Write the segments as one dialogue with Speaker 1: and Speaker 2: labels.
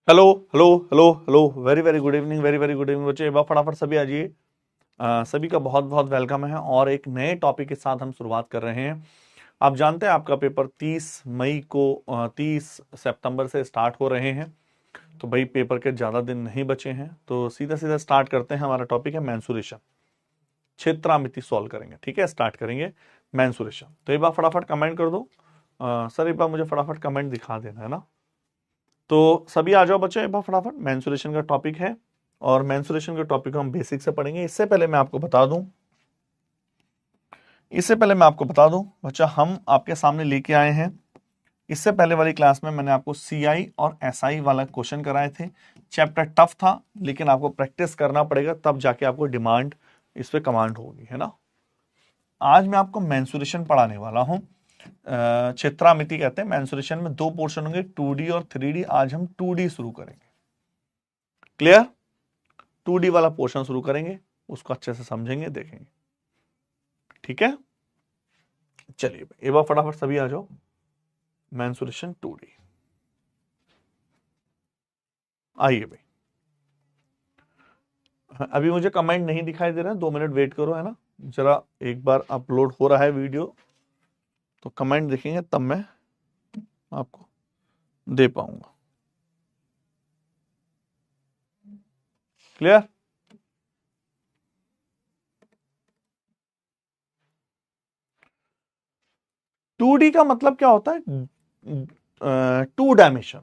Speaker 1: Hello hello hello hello, very very good evening, very very good evening बच्चे। एक बार फटाफट सभी आ जाइए। सभी का बहुत बहुत वेलकम है और एक नए टॉपिक के साथ हम शुरुआत कर रहे हैं। आप जानते हैं आपका पेपर 30 मई को 30 सितंबर से स्टार्ट हो रहे हैं। तो भाई पेपर के ज़्यादा दिन नहीं बचे हैं, तो सीधा सीधा स्टार्ट करते हैं। हमारा टॉपिक है मेंसुरेशन, क्षेत्रामिति सॉल्व करेंगे। ठीक है, स्टार्ट करेंगे मेंसुरेशन। तो एक बार फटाफट कमेंट कर दो। सर एक बार मुझे फटाफट कमेंट दिखा देना, है ना। तो सभी आ जाओ बच्चे एक बार फटाफट। मेंसुरेशन का टॉपिक है और मेंसुरेशन के टॉपिक को हम बेसिक से पढ़ेंगे। इससे पहले मैं आपको बता दूं बच्चा, हम आपके सामने लेके आए हैं। इससे पहले वाली क्लास में मैंने आपको सीआई और एसआई वाला क्वेश्चन कराए थे। चैप्टर टफ था, लेकिन आपको प्रैक्टिस करना पड़ेगा, तब जाके आपको डिमांड इस पे कमांड होगी, है ना। आज मैं आपको मेंसुरेशन पढ़ाने वाला हूं। क्षेत्रामिति कहते हैं। मेंसुरेशन में दो पोर्शन होंगे, 2D और 3D। आज हम 2D शुरू करेंगे। क्लियर? 2D वाला पोर्शन शुरू करेंगे, उसको अच्छे से समझेंगे, देखेंगे। ठीक है, चलिए एक बार फटाफट सभी आ जाओ। मेंसुरेशन 2D आइए भाई। अभी मुझे कमेंट नहीं दिखाई दे रहा है, 2 मिनट वेट करो, है ना। जरा एक बार अपलोड हो रहा है वीडियो, तो कमेंट दिखेंगे तब मैं आपको दे पाऊंगा। क्लियर? टू डी का मतलब क्या होता है? 2 डायमेंशन,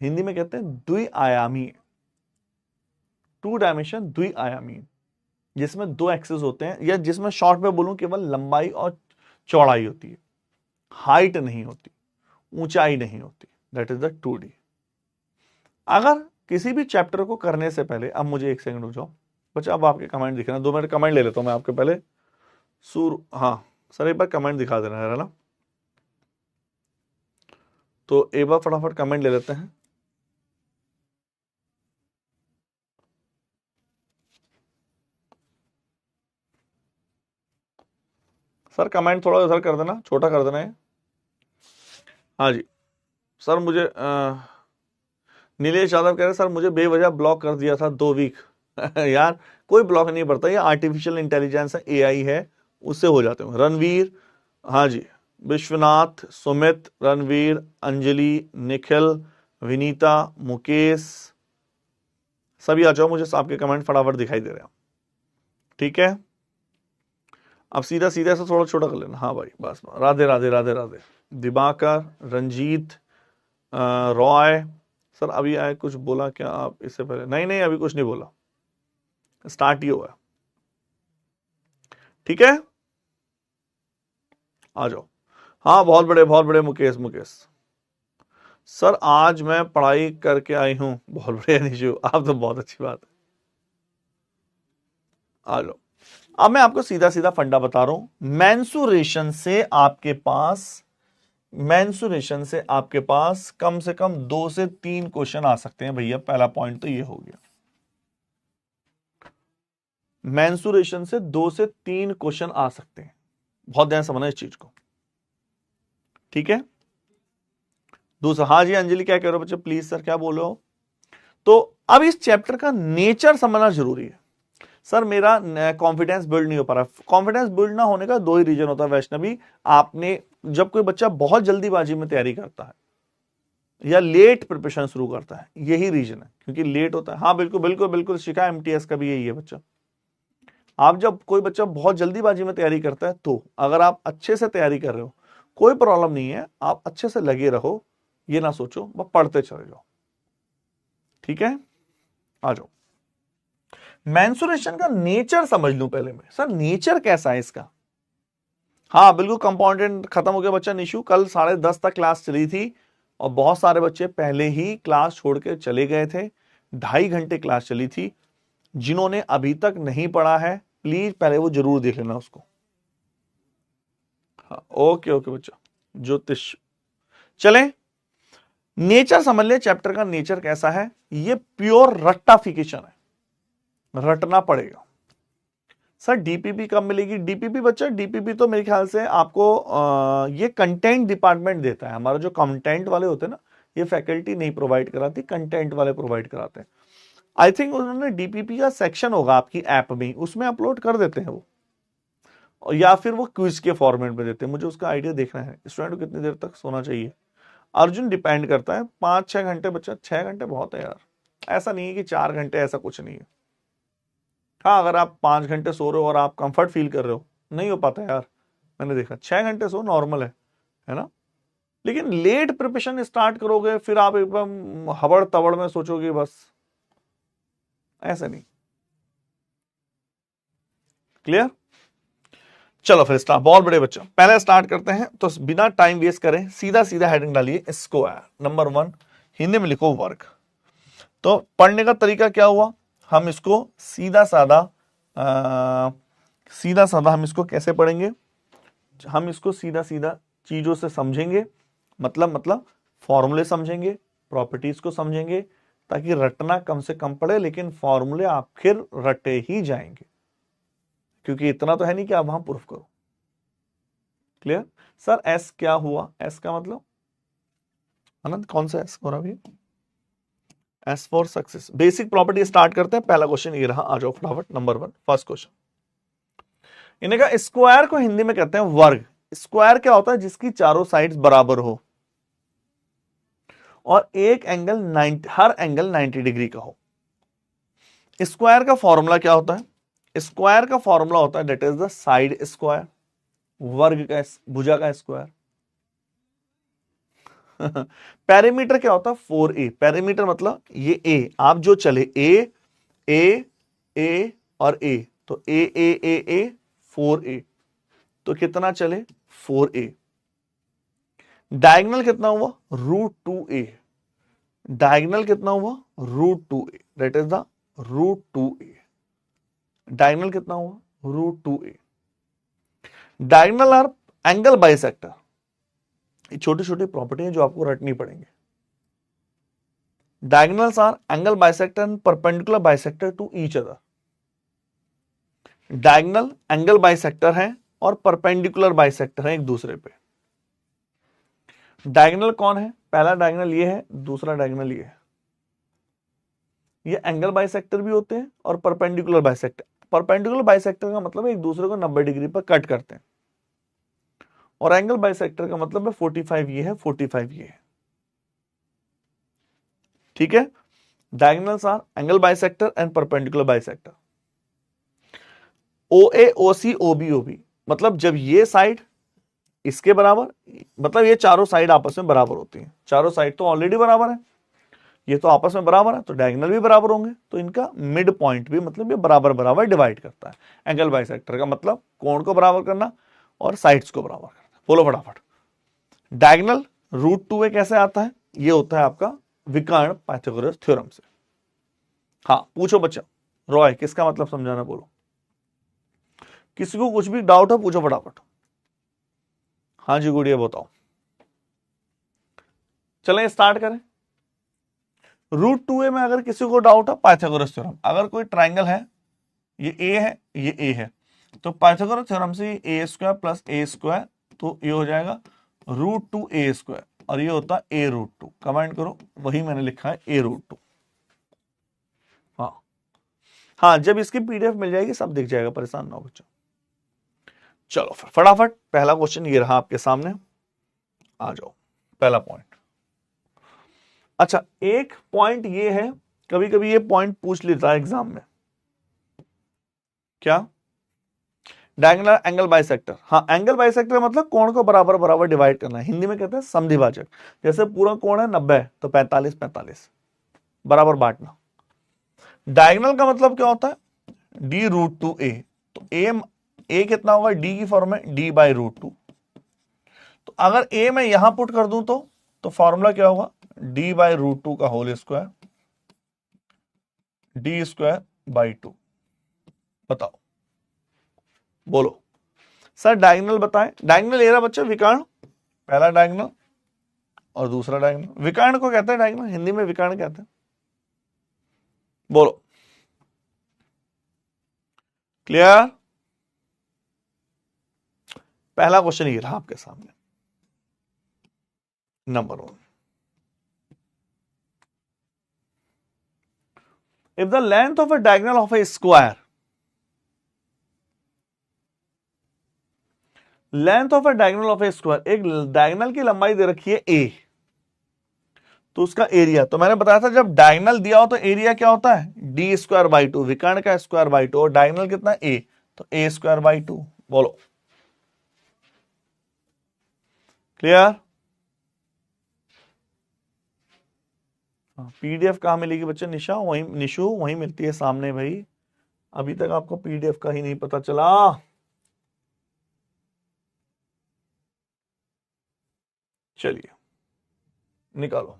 Speaker 1: हिंदी में कहते हैं द्विआयामी। 2 डायमेंशन द्विआयामी, जिसमें 2 एक्सिस होते हैं, या जिसमें शॉर्ट में बोलूं केवल लंबाई और चौड़ाई होती है, हाइट नहीं होती, ऊंचाई नहीं होती। That is the 2D। अगर किसी भी चैप्टर को करने से पहले, अब मुझे एक सेकंड रुक जाओ बच्चा, अब आपके कमेंट दिख रहे हैं। 2 मिनट कमेंट ले लेता हूं मैं आपके पहले। हाँ सर, एक बार कमेंट दिखा देना है ना। तो एक बार फटाफट कमेंट ले लेते हैं। सर कमेंट थोड़ा इधर कर देना, छोटा कर देना है। हाँ जी सर, मुझे नीलेश यादव कह रहे सर मुझे बेवजह ब्लॉक कर दिया था 2 वीक। यार कोई ब्लॉक नहीं पड़ता, ये आर्टिफिशियल इंटेलिजेंस है, एआई है, उससे हो जाते हैं। रणवीर, हाँ जी, विश्वनाथ, सुमित, रणवीर, अंजलि, निखिल, विनीता, मुकेश, सभी आ जाओ। मुझे आपके कमेंट फटाफट दिखाई दे रहे हैं। ठीक है, अब सीधा सीधा से थोड़ा छोटा कर लेना। हाँ भाई बस, राधे राधे राधे राधे। दिवाकर, रंजीत, रॉय, सर अभी आए कुछ बोला क्या आप इससे पहले? नहीं नहीं, अभी कुछ नहीं बोला, स्टार्ट ही हुआ। ठीक है, आ जाओ। हाँ बहुत बड़े मुकेश। सर आज मैं पढ़ाई करके आई हूं। बहुत बढ़िया निशु, आप तो बहुत अच्छी बात है। आ जाओ। अब मैं आपको सीधा सीधा फंडा बता रहा हूं। मेंसुरेशन से आपके पास कम से कम 2 से 3 क्वेश्चन आ सकते हैं भैया। पहला पॉइंट तो ये हो गया, मेंसुरेशन से 2 से 3 क्वेश्चन आ सकते हैं। बहुत ध्यान समझना इस चीज को। ठीक है, दूसरा, हाँ जी अंजलि क्या कह रहे हो बच्चे, प्लीज सर क्या बोल रहे हो। तो अब इस चैप्टर का नेचर समझना जरूरी है। सर मेरा कॉन्फिडेंस बिल्ड नहीं हो पा रहा। कॉन्फिडेंस बिल्ड ना होने का 2 ही रीजन होता है वैष्णवी। आपने, जब कोई बच्चा बहुत जल्दीबाजी में तैयारी करता है या लेट प्रिपरेशन शुरू करता है, यही रीजन है, क्योंकि लेट होता है। हाँ बिल्कुल बिल्कुल बिल्कुल, शिखा एमटीएस का भी यही है बच्चा। आप जब कोई बच्चा बहुत जल्दीबाजी में तैयारी करता है, तो अगर आप अच्छे से तैयारी कर रहे हो, कोई प्रॉब्लम नहीं है, आप अच्छे से लगे रहो, ये ना सोचो, बस पढ़ते चले जाओ। ठीक है, आ जाओ। मेंसुरेशन का नेचर समझ लूं पहले मैं। सर नेचर कैसा है इसका? हाँ बिल्कुल, कंपाउंडेंट खत्म हो गया बच्चा निशु। कल 10:30 तक क्लास चली थी और बहुत सारे बच्चे पहले ही क्लास छोड़ के चले गए थे। 2.5 घंटे क्लास चली थी। जिन्होंने अभी तक नहीं पढ़ा है, प्लीज पहले वो जरूर देख लेना उसको। हाँ ओके ओके बच्चा। ज्योतिष, चले नेचर समझ ले। चैप्टर का नेचर कैसा है? ये प्योर रट्टाफिकेशन है, रटना पड़ेगा। सर डीपीपी कब मिलेगी? डीपीपी बच्चा, डीपीपी तो मेरे ख्याल से आपको ये कंटेंट डिपार्टमेंट देता है। हमारा जो कंटेंट वाले होते हैं ना, ये फैकल्टी नहीं प्रोवाइड कराती, कंटेंट वाले प्रोवाइड कराते हैं। आई थिंक उन्होंने डीपीपी का सेक्शन होगा आपकी ऐप में, उसमें अपलोड कर देते हैं वो, या फिर वो क्विज के फॉर्मेट में देते हैं, मुझे उसका आइडिया देखना है। स्टूडेंट को कितनी देर तक सोना चाहिए? अर्जुन डिपेंड करता है, 5-6 घंटे, बच्चा 6 घंटे बहुत है यार, ऐसा नहीं है कि 4 घंटे, ऐसा कुछ नहीं है। हाँ, अगर आप 5 घंटे सो रहे हो और आप कंफर्ट फील कर रहे हो, नहीं हो पाता यार, मैंने देखा 6 घंटे सो नॉर्मल है ना। लेकिन लेट प्रिपरेशन स्टार्ट करोगे, फिर आप एकदम हबड़ तबड़ में सोचोगे, बस ऐसा नहीं। क्लियर? चलो फिर स्टार्ट, बहुत बड़े बच्चों, पहले स्टार्ट करते हैं। तो बिना टाइम वेस्ट करें सीधा सीधा हेडिंग डालिए, स्क्वायर। नंबर 1 हिंदी में लिखो वर्ग। तो पढ़ने का तरीका क्या हुआ, हम इसको सीधा साधा हम इसको कैसे पढ़ेंगे, हम इसको सीधा सीधा चीजों से समझेंगे, मतलब फॉर्मूले समझेंगे, प्रॉपर्टीज को समझेंगे, ताकि रटना कम से कम पड़े, लेकिन फॉर्मूले आखिर रटे ही जाएंगे, क्योंकि इतना तो है नहीं कि आप वहां प्रूफ करो। क्लियर? सर एस क्या हुआ, एस का मतलब आनंद कौन सा एस हो रहा है? S for success. Basic property start करते हैं, पहला क्वेश्चन ये रहा, आ जाओ फटाफट। नंबर 1 फर्स्ट क्वेश्चन, इन्हें कहा स्क्वायर को हिंदी में कहते हैं वर्ग। स्क्वायर क्या होता है? जिसकी चारों साइड्स बराबर हो और एक एंगल 90, हर एंगल 90 डिग्री का हो। स्क्वायर का फॉर्मूला क्या होता है? स्क्वायर का फॉर्मूला होता है that is the side square, वर्ग का, भुजा का स्क्वायर। पेरीमीटर क्या होता है? 4a। पेरीमीटर मतलब ये a, आप जो चले a a a और a, तो a 4a, तो कितना चले? 4a। डायगोनल कितना हुआ? √2a। डायगोनल कितना हुआ? √2a, that is the √2a। Diagonal कितना हुआ? √2a। Diagonal are angle bisector. ये छोटी छोटी प्रॉपर्टी है जो आपको रटनी पड़ेंगे। Diagonals are angle bisector and perpendicular bisector to each other. Diagonal angle bisector है और परपेंडिकुलर बाइसेक्टर है एक दूसरे पे। डायगोनल कौन है? पहला डायगोनल ये है, दूसरा डायगोनल ये है। ये एंगल बाइसेक्टर भी होते हैं और परपेंडिकुलर बाइसेक्टर। परपेंडिकुलर बाइसेक्टर का मतलब है एक दूसरे को 90 डिग्री पर कट करते हैं, और एंगल बाइसेक्टर का मतलब है 45 ये है, 45 ये है। ठीक है? Diagonals are angle bisector and perpendicular bisector. OA OC OB OB मतलब जब ये साइड इसके बराबर, मतलब ये चारों साइड आपस में बराबर होती हैं। चारों साइड तो ऑलरेडी बराबर है, ये तो आपस में बराबर है, तो डायगोनल भी बराबर होंगे, तो इनका मिड पॉइंट भी मतलब ये बराबर बराबर डिवाइड करता है। एंगल बाइसेक्टर का मतलब कोण को बराबर करना और साइड्स को बराबर करना। बोलो फटाफट। डायगोनल √2a कैसे आता है? ये होता है आपका विकर्ण पाइथागोरस थ्योरम से। हाँ पूछो बच्चा, रॉय किसका मतलब समझाना, बोलो। किसी को कुछ भी डाउट हो पूछो फटाफट। हाँ जी गुड़िया बताओ। चलें स्टार्ट करें। √2a में अगर किसी को डाउट है, पाइथागोरस थ्योरम। अगर कोई ट्राइंगल है, ये a है, ये a है, तो पाइथागोरस थ्योरम से a² + a², तो ये हो जाएगा √2a², और ये होता है a√2। कमेंट करो, वही मैंने लिखा है a√2। हाँ जब इसकी पीडीएफ मिल जाएगी सब दिख जाएगा, परेशान ना हो बच्चों। चलो फिर फटाफट पहला क्वेश्चन ये रहा आपके सामने, आ जाओ पहला पॉइंट। अच्छा एक पॉइंट ये है, कभी कभी ये पॉइंट पूछ लेता है एग्जाम में, क्या? Diagonal angle bisector. हाँ एंगल बाइसेक्टर मतलब कोण को बराबर बराबर डिवाइड करना है, हिंदी में कहते हैं समद्विभाजक। जैसे पूरा कोण है 90 तो 45 45 बराबर बांटना। डायगोनल का मतलब क्या होता है? d√2a। तो a कितना होगा? d की फॉर्म में d/√2। तो अगर a मैं यहां पुट कर दूं तो फॉर्मूला क्या होगा? d/√2 का होल स्क्वायर d²/2। बताओ, बोलो सर डायगोनल बताएं। डायगोनल ले रहा बच्चा विकर्ण, पहला डायगोनल और दूसरा डायगोनल। विकर्ण को कहते हैं डायगोनल, हिंदी में विकर्ण कहते हैं। बोलो क्लियर? पहला क्वेश्चन ये रहा आपके सामने, number 1। If the length of a diagonal of A square, length of a diagonal of A square, एक डायगोनल की लंबाई दे रखी है a, तो उसका एरिया, तो मैंने बताया था जब डायगोनल दिया हो तो एरिया क्या होता है डी स्क्वायर बाई टू, विकर्ण का स्क्वायर बाई टू, और डायगोनल कितना a, तो a स्क्वायर बाई टू। बोलो क्लियर? पीडीएफ कहां मिलेगी बच्चे? निशा वहीं, निशु वहीं मिलती है सामने भाई, अभी तक आपको पीडीएफ का ही नहीं पता चला। चलिए निकालो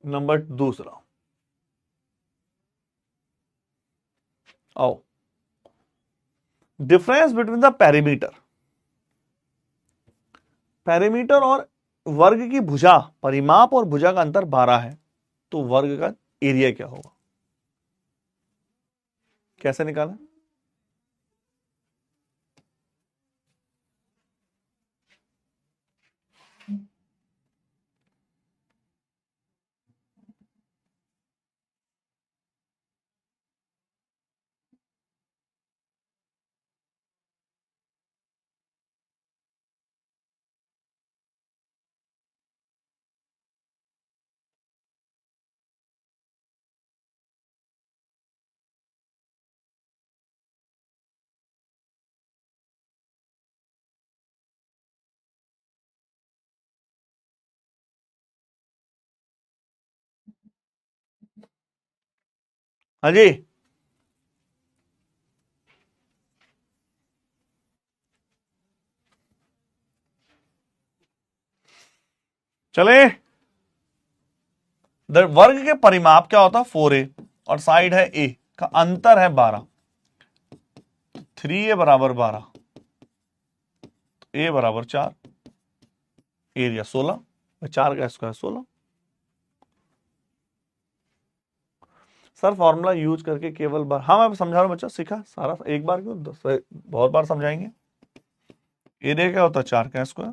Speaker 1: नंबर दूसरा, आओ, difference between the perimeter, perimeter और वर्ग की भुजा, परिमाप और भुजा का अंतर 12 है, तो वर्ग का एरिया क्या होगा? कैसे निकालें? हाँ जी, चले, वर्ग के परिमाप क्या होता है 4a, और साइड है a का अंतर है 12, 3a बराबर 12, a बराबर 4, एरिया 16, 4 का स्क्वायर 16। सर फॉर्मूला यूज करके केवल बार, हाँ मैं समझा रहा हूं बच्चा, सीखा सारा एक बार क्यों, बहुत बार समझाएंगे। एरिया क्या होता है 4 का स्क्वायर।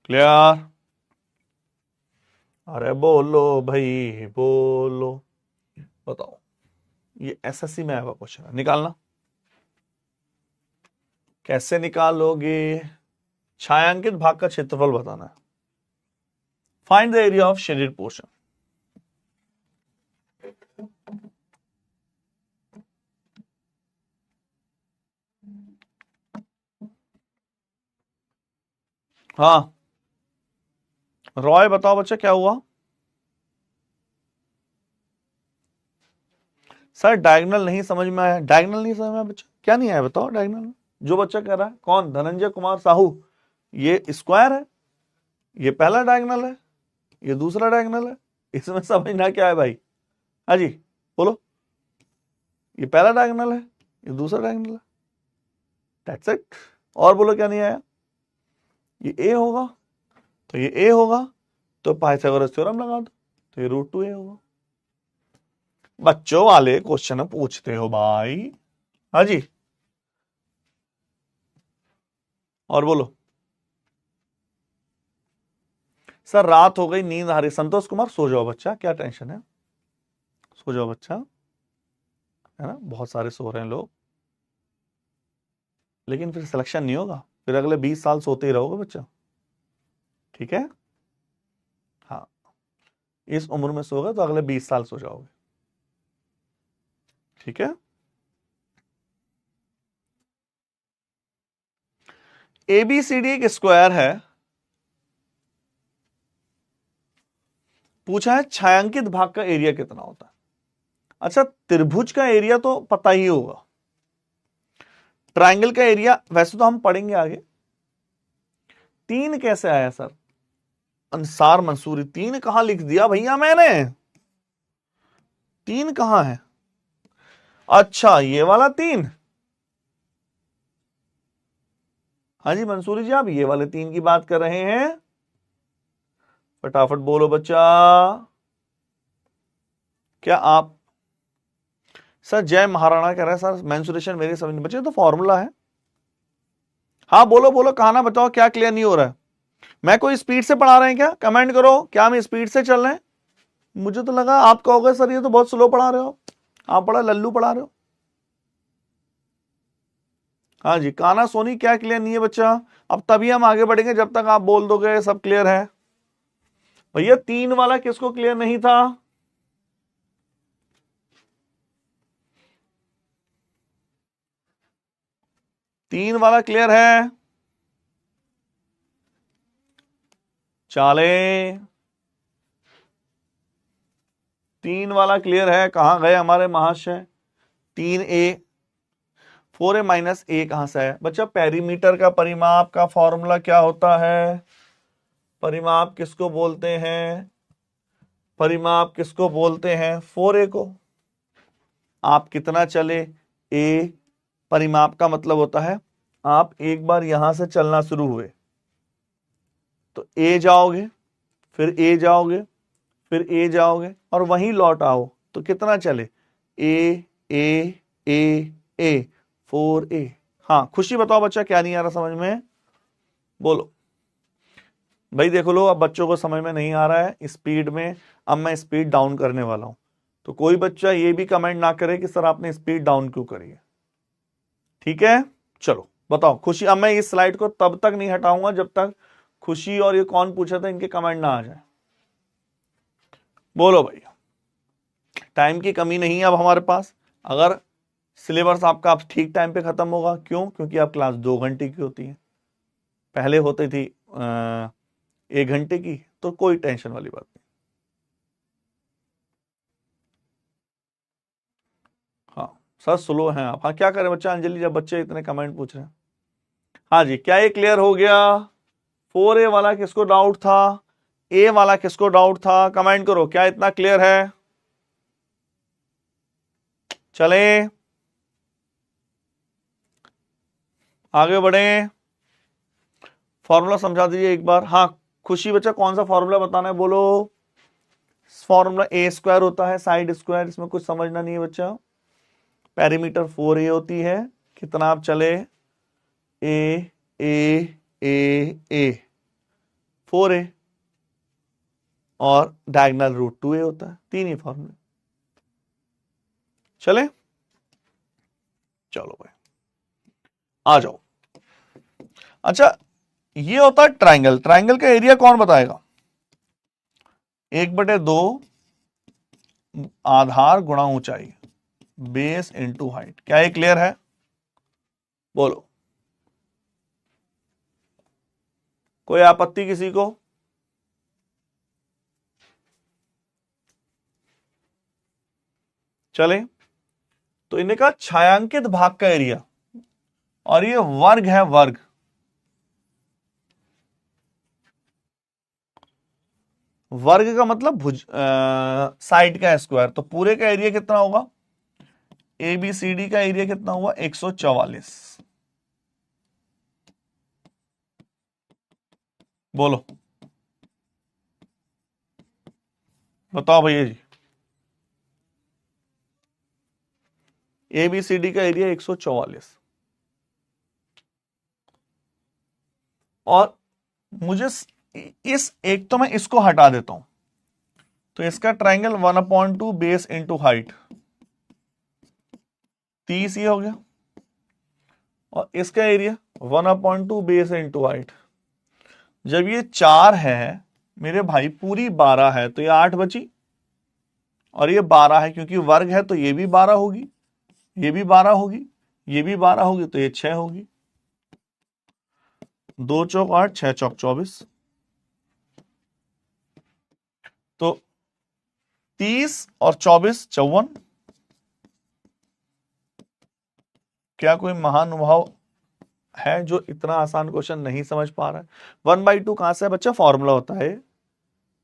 Speaker 1: क्लियर? अरे बोलो भाई बोलो, बताओ, ये एसएससी में आया हुआ क्वेश्चन है, निकालना। कैसे निकालोगे? छायांकित भाग का क्षेत्रफल बताना है। Find the area of shaded portion. हाँ रॉय बताओ बच्चा क्या हुआ? सर डायगोनल नहीं समझ में आया, डायगोनल नहीं समझ में आया बच्चा, क्या नहीं आया बताओ डायगोनल में? जो बच्चा कह रहा है कौन? धनंजय कुमार साहू। ये स्क्वायर है, ये पहला डायगोनल है, ये दूसरा डायगोनल है, इसमें समझना क्या है भाई? हाँ जी बोलो, ये पहला डायगोनल है, ये दूसरा डायगोनल है, दैट्स इट। और बोलो क्या नहीं आया? ये ए होगा, तो ये ए होगा, तो पाइथागोरस थ्योरम लगा दो, तो ये √2a होगा। बच्चों वाले क्वेश्चन पूछते हो भाई। हाँ जी, और बोलो। सर रात हो गई, नींद आ रही। संतोष कुमार सो जाओ बच्चा, क्या टेंशन है, सो जाओ बच्चा, है ना, बहुत सारे सो रहे हैं लोग, लेकिन फिर सिलेक्शन नहीं होगा, फिर अगले 20 साल सोते ही रहोगे बच्चा, ठीक है? हाँ, इस उम्र में सोगे तो अगले 20 साल सो जाओगे, ठीक है? ABCD एक स्क्वायर है, पूछा है छायांकित भाग का एरिया कितना होता है। अच्छा त्रिभुज का एरिया तो पता ही होगा, ट्रायंगल का एरिया वैसे तो हम पढ़ेंगे आगे। 3 कैसे आया सर? अंसार मंसूरी, 3 कहां लिख दिया भैया मैंने? 3 कहां है? अच्छा ये वाला 3। हाँ जी मंसूरी जी, आप ये वाले 3 की बात कर रहे हैं? फटाफट बोलो बच्चा, क्या आप? सर जय महाराणा कह रहे हैं सर, मेंसुरेशन मेरी समझ में बच्चे तो फॉर्मूला है। हाँ बोलो बोलो, कहाना बताओ, क्या क्लियर नहीं हो रहा है? मैं कोई स्पीड से पढ़ा रहे हैं क्या? कमेंट करो, क्या हम स्पीड से चल रहे हैं? मुझे तो लगा आप कहोगे सर ये तो बहुत स्लो पढ़ा रहे हो, आप बड़ा लल्लू पढ़ा रहे हो। हाँ जी, काना सोनी क्या क्लियर नहीं है बच्चा? अब तभी हम आगे बढ़ेंगे जब तक आप बोल दोगे सब क्लियर है। भैया 3 वाला किसको क्लियर नहीं था? तीन वाला क्लियर है? चाले 3 वाला क्लियर है? कहां गए हमारे महाशय? 3a 4a माइनस ए कहां से है बच्चा? पेरीमीटर का परिमाप का फॉर्मूला क्या होता है? परिमाप किसको बोलते हैं? परिमाप किसको बोलते हैं? 4a को। आप कितना चले? a परिमाप का मतलब होता है आप एक बार यहां से चलना शुरू हुए तो a जाओगे, फिर a जाओगे, फिर a जाओगे और वहीं लौट आओ तो कितना चले? a a a a 4a। हाँ खुशी बताओ बच्चा, क्या नहीं आ रहा समझ में? बोलो भाई। देखो लो, अब बच्चों को समझ में नहीं आ रहा है स्पीड में, अब मैं स्पीड डाउन करने वाला हूं। तो कोई बच्चा ये भी कमेंट ना करे कि सर आपने स्पीड डाउन क्यों करी है। ठीक है, चलो बताओ खुशी। अब मैं इस स्लाइड को तब तक नहीं हटाऊंगा जब तक खुशी और ये कौन पूछा था इनके कमेंट ना आ जाए। बोलो भैया, टाइम की कमी नहीं है अब हमारे पास। अगर सिलेबस आपका अब ठीक टाइम पे खत्म होगा, क्यों? क्योंकि अब क्लास 2 घंटे की होती है, पहले होती थी 1 घंटे की, तो कोई टेंशन वाली बात नहीं। हाँ सर स्लो हैं आप। हाँ क्या करें बच्चा अंजलि, जब बच्चे इतने कमेंट पूछ रहे हैं। हाँ जी, क्या ये क्लियर हो गया? 4a वाला किसको डाउट था? ए वाला किसको डाउट था? कमेंट करो, क्या इतना क्लियर है? चले आगे बढ़े, फॉर्मूला समझा दीजिए एक बार। हाँ खुशी बच्चा कौन सा फॉर्मूला बताना है बोलो। फॉर्मूला ए स्क्वायर होता है साइड स्क्वायर, इसमें कुछ समझना नहीं है बच्चा। पेरीमीटर 4a होती है, कितना आप चले? ए ए ए ए 4a और डायगोनल रूट 2a होता है, तीन ही फॉर्मूले। चले चलो भाई आ जाओ। अच्छा ये होता है ट्राइंगल, ट्राइंगल का एरिया कौन बताएगा? 1/2 आधार गुणा ऊंचाई, बेस इंटू हाइट। क्या ये क्लियर है? बोलो, कोई आपत्ति किसी को? चले, तो इन्हें कहा छायांकित भाग का एरिया, और ये वर्ग है, वर्ग। वर्ग का मतलब भुज साइड का स्क्वायर। तो पूरे का एरिया कितना होगा? ABCD का एरिया कितना हुआ? 144। बोलो बताओ भैया जी, ABCD का एरिया 144। और मुझे इस एक, तो मैं इसको हटा देता हूं, तो इसका ट्राइंगल 1/2 बेस इंटू हाइट 30 ये हो गया, और इसका एरिया 1/2 बेस इंटू हाइट। जब ये 4 है मेरे भाई, पूरी 12 है तो ये 8 बची, और ये 12 है क्योंकि वर्ग है तो ये भी 12 होगी, ये भी 12 होगी, ये भी 12 होगी, तो ये 6 होगी। 2 चौक 8, 6 चौक 24। तो 30 और 24 54। क्या कोई महानुभाव है जो इतना आसान क्वेश्चन नहीं समझ पा रहा है? 1/2 कहां से है बच्चा? फॉर्मूला होता है,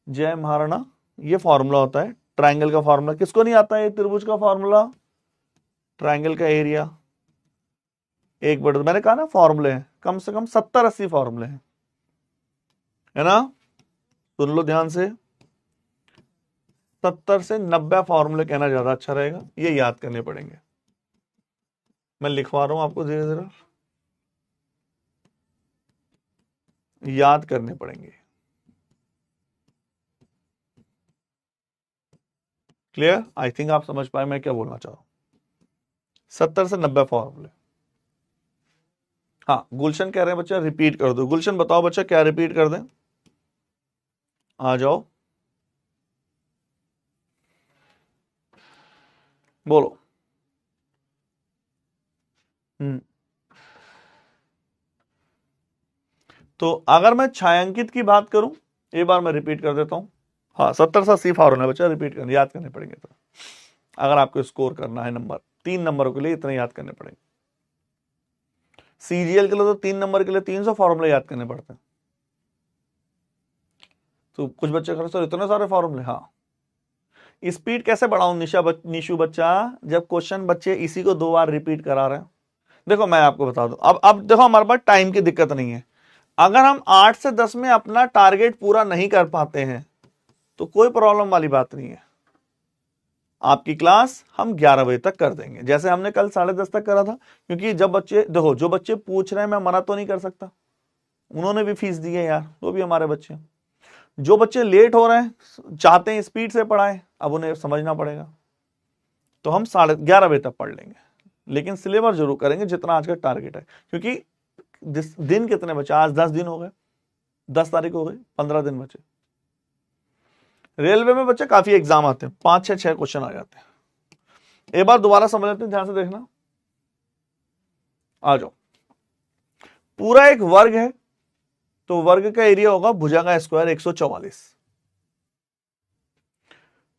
Speaker 1: जय महाराणा, ये फॉर्मूला होता है ट्राइंगल का फॉर्मूला। किसको नहीं आता है त्रिभुज का फॉर्मूला? ट्राइंगल का एरिया 1/2। मैंने कहा ना फॉर्मूले हैं, कम से कम 70-80 फॉर्मूले हैं, है ना? सुन लो ध्यान से, 70 से 90 फॉर्मूले कहना ज्यादा अच्छा रहेगा, ये याद करने पड़ेंगे। मैं लिखवा रहा हूं आपको धीरे धीरे। याद करने पड़ेंगे। क्लियर? आई थिंक आप समझ पाए मैं क्या बोलना चाह रहा हूं। 70 से 90 फॉर्मूले। हाँ, गुलशन कह रहे हैं बच्चा रिपीट कर दो। गुलशन बताओ बच्चा क्या रिपीट कर दें? आ जाओ, बोलो। तो अगर मैं छायांकित की बात करूं, एक बार मैं रिपीट कर देता हूं। हाँ, 70 से 80 फॉर्मूला बच्चा रिपीट करने याद करने पड़ेंगे। तो अगर आपको स्कोर करना है नंबर 3 नंबरों के लिए इतने याद करने पड़ेंगे। सीजीएल के लिए तो 3 नंबर के लिए 300 फॉर्मूले याद करने पड़ते हैं। तो कुछ बच्चे कर सर इतने सारे फॉर्मूले। हाँ, स्पीड कैसे बढ़ाऊं निशु बच्चा, जब क्वेश्चन बच्चे इसी को 2 बार रिपीट करा रहे हैं। देखो मैं आपको बता दूं, अब देखो हमारे पास टाइम की दिक्कत नहीं है। अगर हम 8 से 10 में अपना टारगेट पूरा नहीं कर पाते हैं तो कोई प्रॉब्लम वाली बात नहीं है। आपकी क्लास हम 11 बजे तक कर देंगे, जैसे हमने कल 10:30 तक करा था। क्योंकि जब बच्चे देखो, जो बच्चे पूछ रहे हैं मैं मना तो नहीं कर सकता, उन्होंने भी फीस दी है यार, वो भी हमारे बच्चे। जो बच्चे लेट हो रहे हैं चाहते हैं स्पीड से पढ़ाएं, अब उन्हें समझना पड़ेगा। तो हम 11:30 बजे तक पढ़ लेंगे, लेकिन सिलेबस जरूर करेंगे जितना आज का टारगेट है। क्योंकि दिन कितने बचे? आज 10 दिन हो गए, 10 तारीख हो गई, 15 दिन बचे। रेलवे में बच्चे काफी एग्जाम आते हैं, 5-6 क्वेश्चन आ जाते हैं। एक बार दोबारा समझ लेते हैं, ध्यान से देखना। आ जाओ, पूरा एक वर्ग है तो वर्ग का एरिया होगा भुजा का स्क्वायर 144।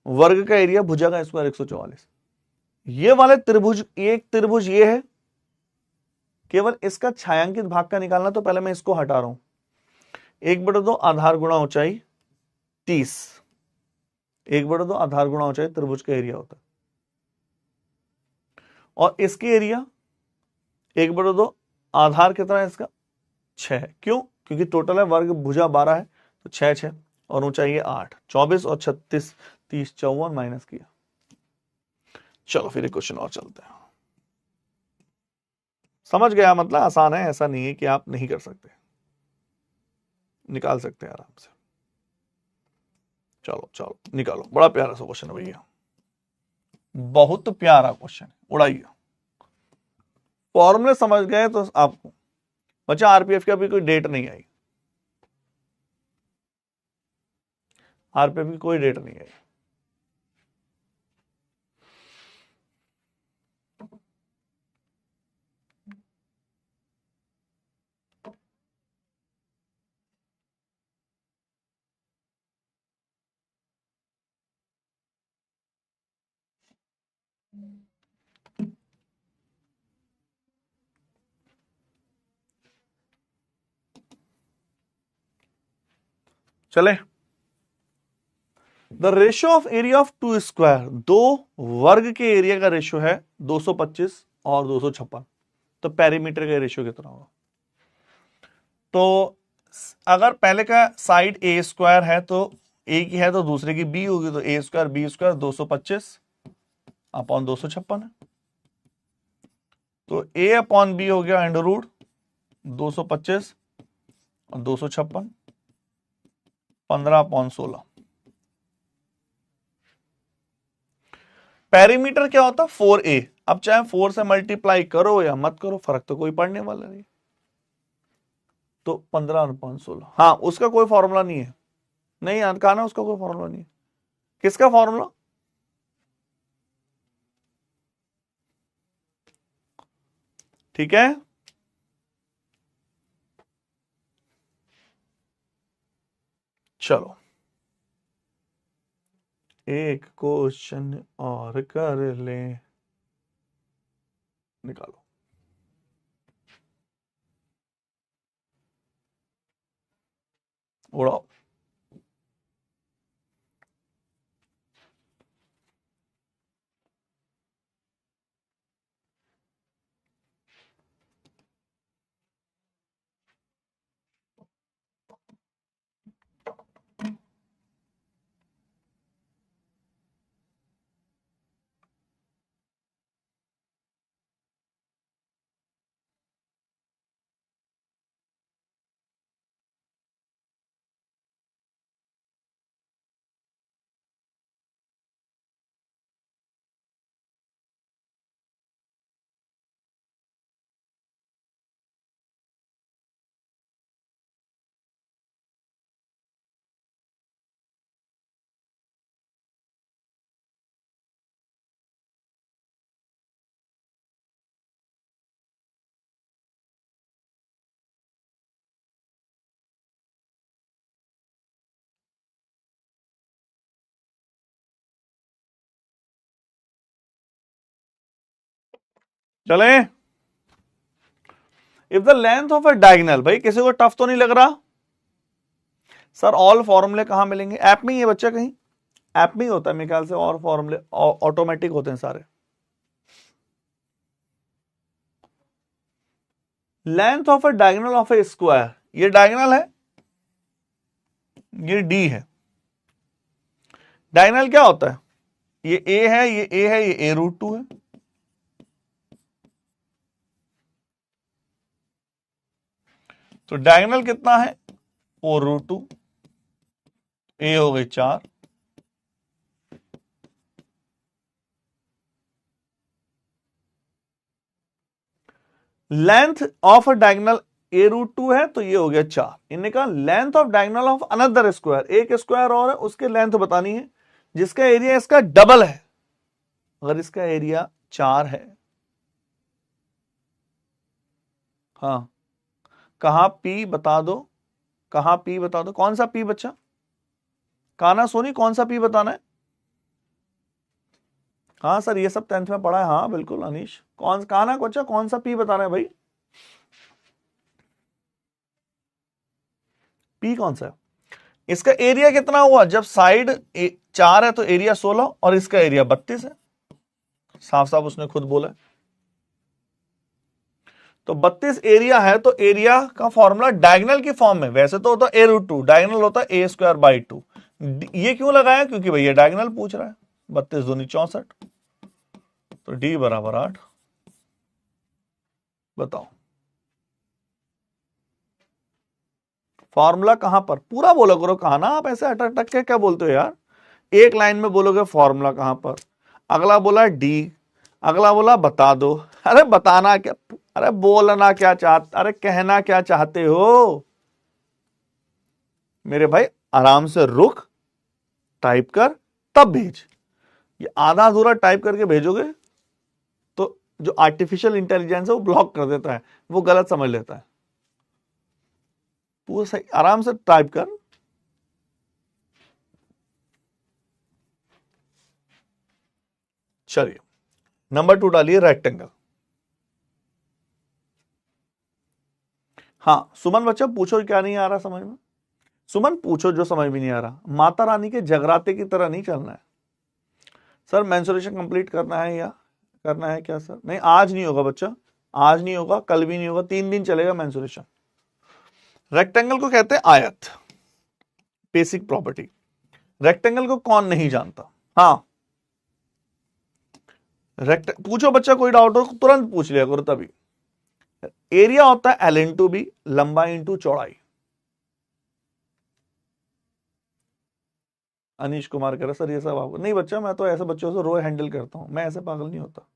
Speaker 1: वर्ग का एरिया भुजा का स्क्वायर 144। ये वाले त्रिभुज, एक त्रिभुज ये है, केवल इसका छायांकित भाग का निकालना। तो पहले मैं इसको हटा रहा हूं। 1/2 आधार गुणा ऊंचाई 30। 1/2 आधार गुणा ऊंचाई त्रिभुज का एरिया होता है। और इसके एरिया 1/2 आधार कितना है इसका? 6। क्यों? क्योंकि टोटल है वर्ग भुजा 12 है, तो 6 और ऊंचाई है 8। 24 और 36, 30, 54 माइनस किया। चलो फिर एक क्वेश्चन और चलते हैं। समझ गया? मतलब आसान है, ऐसा नहीं है कि आप नहीं कर सकते, निकाल सकते हैं आराम से। चलो चलो निकालो, बड़ा प्यारा सा क्वेश्चन है भैया, बहुत प्यारा क्वेश्चन है, उड़ाइए। फॉर्मूले समझ गए तो आपको बच्चा आरपीएफ की अभी कोई डेट नहीं आई, आरपीएफ की कोई डेट नहीं आई। चले, the ratio of area of two square, दो वर्ग के एरिया का रेशियो है 225 और 256। तो पेरीमीटर का रेशियो कितना होगा? तो अगर पहले का साइड ए स्क्वायर है तो ए की है, तो दूसरे की बी होगी, तो ए स्क्वायर बी स्क्वायर 225 अपॉन 256 है। तो ए अपॉन बी हो गया अंडर रूट 225 और 256, 15/16। पेरीमीटर क्या होता है? 4a। अब चाहे 4 से मल्टीप्लाई करो या मत करो, फर्क तो कोई पड़ने वाला नहीं। तो 15/16। हाँ, उसका कोई फॉर्मूला नहीं है, नहीं कहा ना, उसका कोई फॉर्मूला नहीं है। किसका फॉर्मूला? ठीक है, चलो एक क्वेश्चन और कर ले, निकालो। उड़ाओ। चले, if the length of a diagonal, भाई किसी को टफ तो नहीं लग रहा? सर ऑल फॉर्मूले कहां मिलेंगे? ऐप में ही है बच्चा, कहीं ऐप में ही होता है मेरे ख्याल से, और फॉर्मूले ऑटोमेटिक होते हैं सारे। Length of a diagonal of A square, ये डायगोनल है, ये डी है। डायगोनल क्या होता है? ये ए है, ये ए है, ये ए रूट 2 है। तो डायगोनल कितना है? 4 रूट 2, ए हो गई 4। Length of a diagonal a root 2 है, तो ये हो गया 4। इन्होंने कहा length of diagonal of another square, एक स्क्वायर और है, उसके लेंथ बतानी है जिसका एरिया इसका डबल है। अगर इसका एरिया 4 है, हाँ, कहां पी बता दो, कहां पी बता दो, कौन सा पी बच्चा? काना सोनी, कौन सा पी बताना है? हाँ सर, ये सब 10th में पढ़ा है, हाँ बिल्कुल अनीश। कौन काना बच्चा, कौन सा पी बताना है भाई? पी कौन सा है? इसका एरिया कितना हुआ? जब साइड 4 है तो एरिया 16 और इसका एरिया 32 है, साफ साफ उसने खुद बोला है। तो 32 एरिया है, तो एरिया का फॉर्मूला डायगोनल की फॉर्म में वैसे तो होता है ए रूट 2, डायगोनल होता है a²/2। ये क्यों लगाया? क्योंकि भैया डायगोनल पूछ रहा है। 32 दूनी 64, तो डी बराबर 8। बताओ फॉर्मूला कहां पर? पूरा बोलो करो, कहा ना आप ऐसे अटक अटक के क्या बोलते हो यार? एक लाइन में बोलोगे फॉर्मूला कहां पर, अगला बोला डी, अगला बोला बता दो। अरे बताना क्या, अरे बोलना क्या चाहते, अरे कहना क्या चाहते हो मेरे भाई? आराम से रुक, टाइप कर, तब भेज। ये आधा अधूरा टाइप करके भेजोगे तो जो आर्टिफिशियल इंटेलिजेंस है वो ब्लॉक कर देता है, वो गलत समझ लेता है। पूरा सही आराम से टाइप कर। चलिए नंबर 2 डालिए, रेक्टेंगल। हाँ सुमन बच्चा पूछो, क्या नहीं आ रहा समझ में? सुमन पूछो जो समझ में नहीं आ रहा। माता रानी के जगराते की तरह नहीं चलना है सर। मेंसुरेशन कंप्लीट करना है या करना है क्या सर? नहीं आज नहीं होगा बच्चा, आज नहीं होगा, कल भी नहीं होगा, 3 दिन चलेगा मेंसुरेशन। रेक्टेंगल को कहते हैं आयत, बेसिक प्रॉपर्टी। रेक्टेंगल को कौन नहीं जानता? हाँ पूछो बच्चा, कोई डाउट हो तुरंत पूछ लिया करो। तभी एरिया होता है एल इंटू बी, लंबाई इंटू चौड़ाई। अनीश कुमार कह रहा सर ये सब आपको नहीं। बच्चा मैं तो ऐसे बच्चों से रोज हैंडल करता हूं, मैं ऐसे पागल नहीं होता,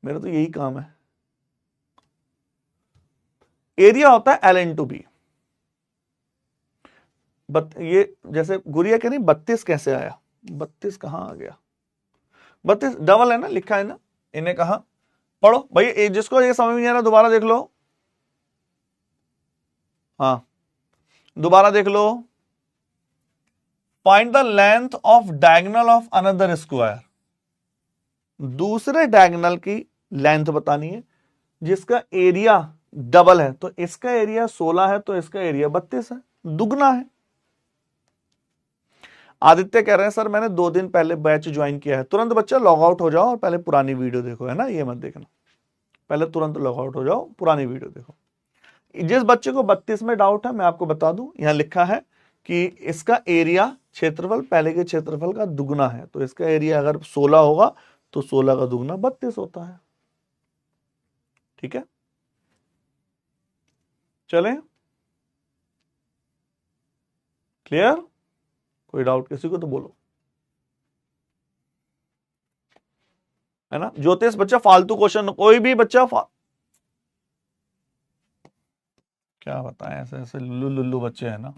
Speaker 1: मेरा तो यही काम है। एरिया होता है एल इंटू बी। ये जैसे गुड़िया कह रही 32 कैसे आया? 32 कहां आ गया? 32 डबल है ना, लिखा है ना। इन्हें कहा पढ़ो भाई, जिसको ये समझ में नहीं आ रहा दोबारा देख लो। हाँ दोबारा देख लो। Find the length of diagonal of another square. दूसरे डायगोनल की लेंथ बतानी है जिसका एरिया डबल है। तो इसका एरिया 16 है, तो इसका एरिया 32 है, दुगना है। आदित्य कह रहे हैं सर मैंने 2 दिन पहले बैच ज्वाइन किया है। तुरंत बच्चा लॉग आउट हो जाओ और पहले पुरानी वीडियो देखो, है ना, ये मत देखना। पहले तुरंत लॉग आउट हो जाओ, पुरानी वीडियो देखो। जिस बच्चे को 32 में डाउट है मैं आपको बता दूं, यहां लिखा है कि इसका एरिया क्षेत्रफल पहले के क्षेत्रफल का दुगना है। तो इसका एरिया अगर 16 होगा तो 16 का दुगना 32 होता है। ठीक है, चलें, क्लियर? कोई डाउट किसी को तो बोलो, है ना। ज्योतिष बच्चा फालतू क्वेश्चन, कोई भी बच्चा क्या बताएं, ऐसे ऐसे लुल्लू लुल्लू बच्चे हैं ना।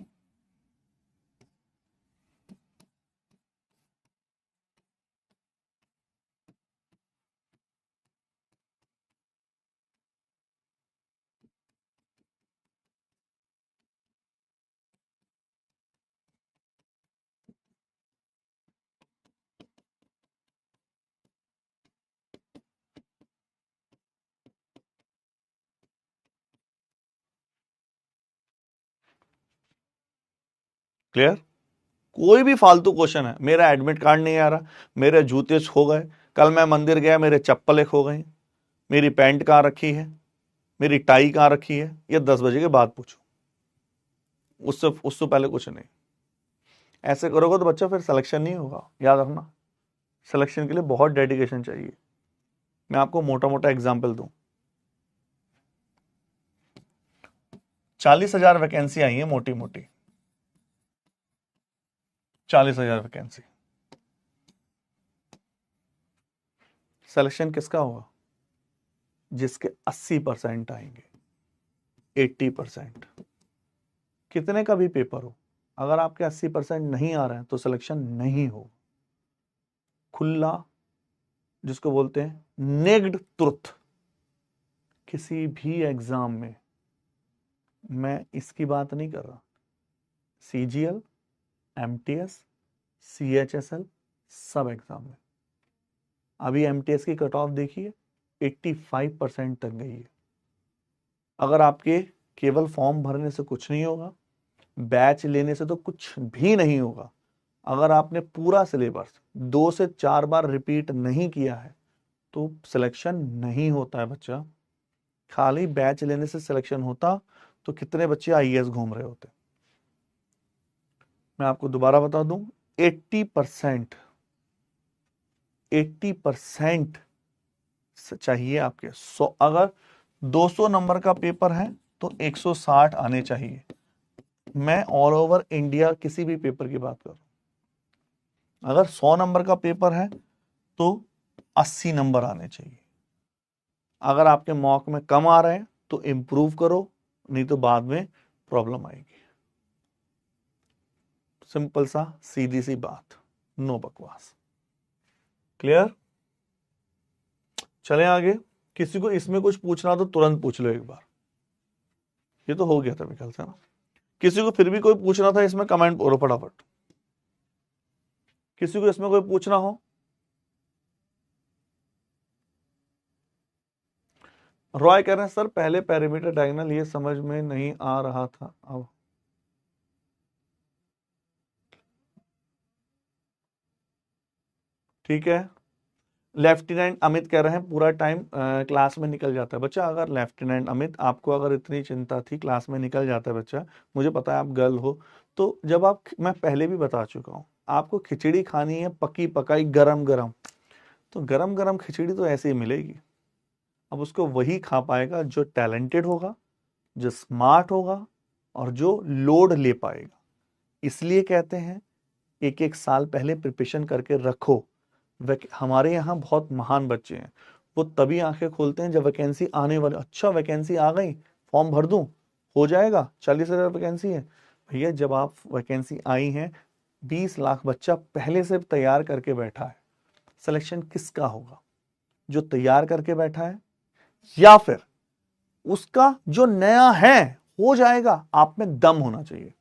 Speaker 1: क्लियर? कोई भी फालतू क्वेश्चन है, मेरा एडमिट कार्ड नहीं आ रहा, मेरे जूते खो गए, कल मैं मंदिर गया मेरे चप्पलें खो गई, मेरी पैंट कहाँ रखी है, मेरी टाई कहाँ रखी है, ये 10 बजे के बाद पूछो, उससे पहले कुछ नहीं। ऐसे करोगे तो बच्चा फिर सिलेक्शन नहीं होगा, याद रखना। सिलेक्शन के लिए बहुत डेडिकेशन चाहिए। मैं आपको मोटा मोटा एग्जाम्पल दूं, 40,000 वैकेंसी आई है मोटी मोटी, 40,000 वैकेंसी। सिलेक्शन किसका होगा? जिसके 80% आएंगे, 80%। कितने का भी पेपर हो, अगर आपके 80% नहीं आ रहे हैं तो सिलेक्शन नहीं हो। खुला, जिसको बोलते हैं नेक्ड ट्रुथ, किसी भी एग्जाम में, मैं इसकी बात नहीं कर रहा, CGL, MTS, CHSL, सब एग्जाम में। अभी MTS की कट ऑफ देखिए, 85% तक गई है। अगर आपके केवल फॉर्म भरने से कुछ नहीं होगा, बैच लेने से तो कुछ भी नहीं होगा, अगर आपने पूरा सिलेबस 2 से 4 बार रिपीट नहीं किया है तो सिलेक्शन नहीं होता है बच्चा। खाली बैच लेने से सिलेक्शन होता तो कितने बच्चे IAS घूम रहे होते। मैं आपको दोबारा बता दूं, 80% चाहिए आपके। अगर 200 नंबर का पेपर है तो 160 आने चाहिए। मैं ऑल ओवर इंडिया किसी भी पेपर की बात करूं, अगर 100 नंबर का पेपर है तो 80 नंबर आने चाहिए। अगर आपके मॉक में कम आ रहे हैं तो इंप्रूव करो, नहीं तो बाद में प्रॉब्लम आएगी। सिंपल सा सीधी सी बात, नो बकवास। क्लियर? चलें आगे। किसी को इसमें कुछ पूछना तो तुरंत पूछ लो एक बार, ये तो हो गया था मेरे ख्याल से ना। किसी को फिर भी कोई पूछना था इसमें, कमेंट करो फटाफट। किसी को इसमें कोई पूछना हो? रॉय कह रहे हैं सर पहले पैरामीटर डायगोनल ये समझ में नहीं आ रहा था, अब ठीक है। लेफ्टिनेंट अमित कह रहे हैं पूरा टाइम क्लास में निकल जाता है। बच्चा अगर लेफ्टिनेंट अमित आपको अगर इतनी चिंता थी, क्लास में निकल जाता है बच्चा, मुझे पता है आप गर्ल हो, तो जब आप, मैं पहले भी बता चुका हूं, आपको खिचड़ी खानी है पकी पकाई गरम गरम, तो गरम गरम खिचड़ी तो ऐसे ही मिलेगी। अब उसको वही खा पाएगा जो टैलेंटेड होगा, जो स्मार्ट होगा और जो लोड ले पाएगा। इसलिए कहते हैं एक एक साल पहले प्रिपरेशन करके रखो। हमारे यहाँ बहुत महान बच्चे हैं, वो तभी आंखें खोलते हैं जब वैकेंसी आने वाली, अच्छा वैकेंसी आ गई, फॉर्म भर दूं, हो जाएगा, 40,000 वैकेंसी है। भैया जब आप वैकेंसी आई है, 20 लाख बच्चा पहले से तैयार करके बैठा है। सिलेक्शन किसका होगा? जो तैयार करके बैठा है या फिर उसका जो नया है? हो जाएगा, आप में दम होना चाहिए।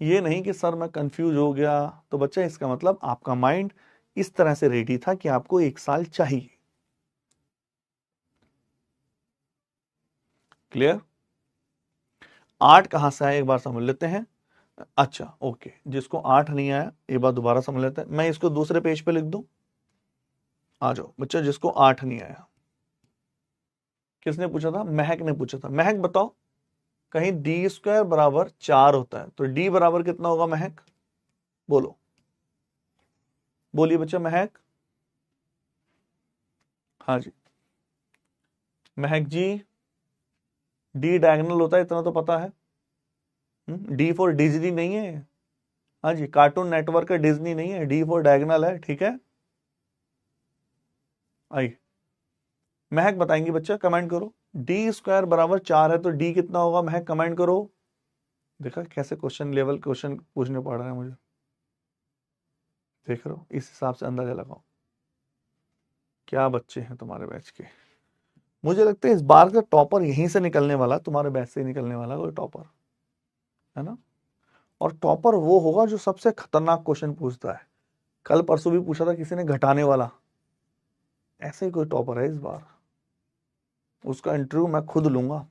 Speaker 1: ये नहीं कि सर मैं कंफ्यूज हो गया, तो बच्चा इसका मतलब आपका माइंड इस तरह से रेडी था कि आपको 1 साल चाहिए। क्लियर? 8 कहां से आया एक बार समझ लेते हैं। अच्छा ओके, जिसको 8 नहीं आया एक बार दोबारा समझ लेते हैं। मैं इसको दूसरे पेज पे लिख दूं, आ जाओ बच्चा। जिसको 8 नहीं आया, किसने पूछा था? महक ने पूछा था। महक बताओ, कहीं D² बराबर 4 होता है तो D बराबर कितना होगा महक? बोलो, बोलिए बच्चा। महक, हाँ जी महक जी, D डायगोनल होता है इतना तो पता है। D फॉर डिज्नी नहीं है, हाँ जी, कार्टून नेटवर्क का डिज्नी नहीं है, D फॉर डायगोनल है, ठीक है। आई महक बताएंगी बच्चा, कमेंट करो। D² बराबर 4 है तो D कितना होगा? महक कमेंट करो। देखा कैसे क्वेश्चन लेवल क्वेश्चन पूछने पड़ रहा है मुझे, देख रहे हो? इस हिसाब से अंदाजा लगाओ क्या बच्चे हैं तुम्हारे बैच के। मुझे लगता है इस बार का टॉपर यहीं से निकलने वाला, तुम्हारे बैच से निकलने वाला कोई टॉपर, है ना। और टॉपर वो होगा जो सबसे खतरनाक क्वेश्चन पूछता है। कल परसों भी पूछा था किसी ने घटाने वाला, ऐसे ही कोई टॉपर है इस बार। उसका इंटरव्यू मैं खुद लूंगा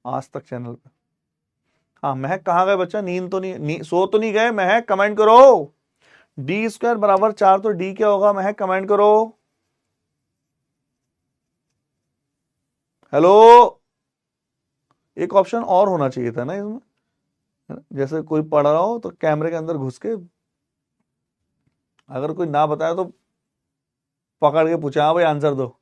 Speaker 1: आज तक चैनल पे। हाँ महक कहाँ गए बच्चा, नींद तो नहीं, सो तो नहीं गए महक, कमेंट करो। डी स्क्वायर बराबर 4 तो डी क्या होगा महक, कमेंट करो। हेलो, एक ऑप्शन और होना चाहिए था ना इसमें, है ना? जैसे कोई पढ़ रहा हो तो कैमरे के अंदर घुस के अगर कोई ना बताया तो पकड़ के पूछा, हाँ भाई आंसर दो।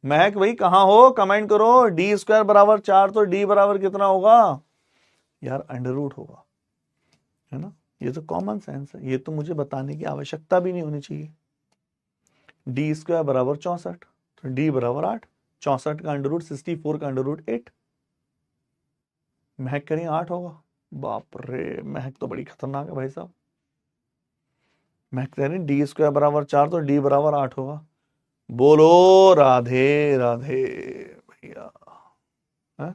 Speaker 1: महक भाई कहाँ हो, कमेंट करो। डी स्क्वायर बराबर 4 तो डी बराबर कितना होगा यार, अंडर रूट होगा, है ना। ये तो कॉमन सेंस है, ये तो मुझे बताने की आवश्यकता भी नहीं होनी चाहिए। डी स्क्वायर बराबर 64 तो डी बराबर 8, 64 का अंडर रूट 64 का अंडर रूट 8। महक करें 8 होगा, बाप रे महक तो बड़ी खतरनाक है भाई साहब। महक कह रही डी स्क्वायर बराबर 4 तो डी बराबर 8 होगा। बोलो राधे राधे भैया। हैं?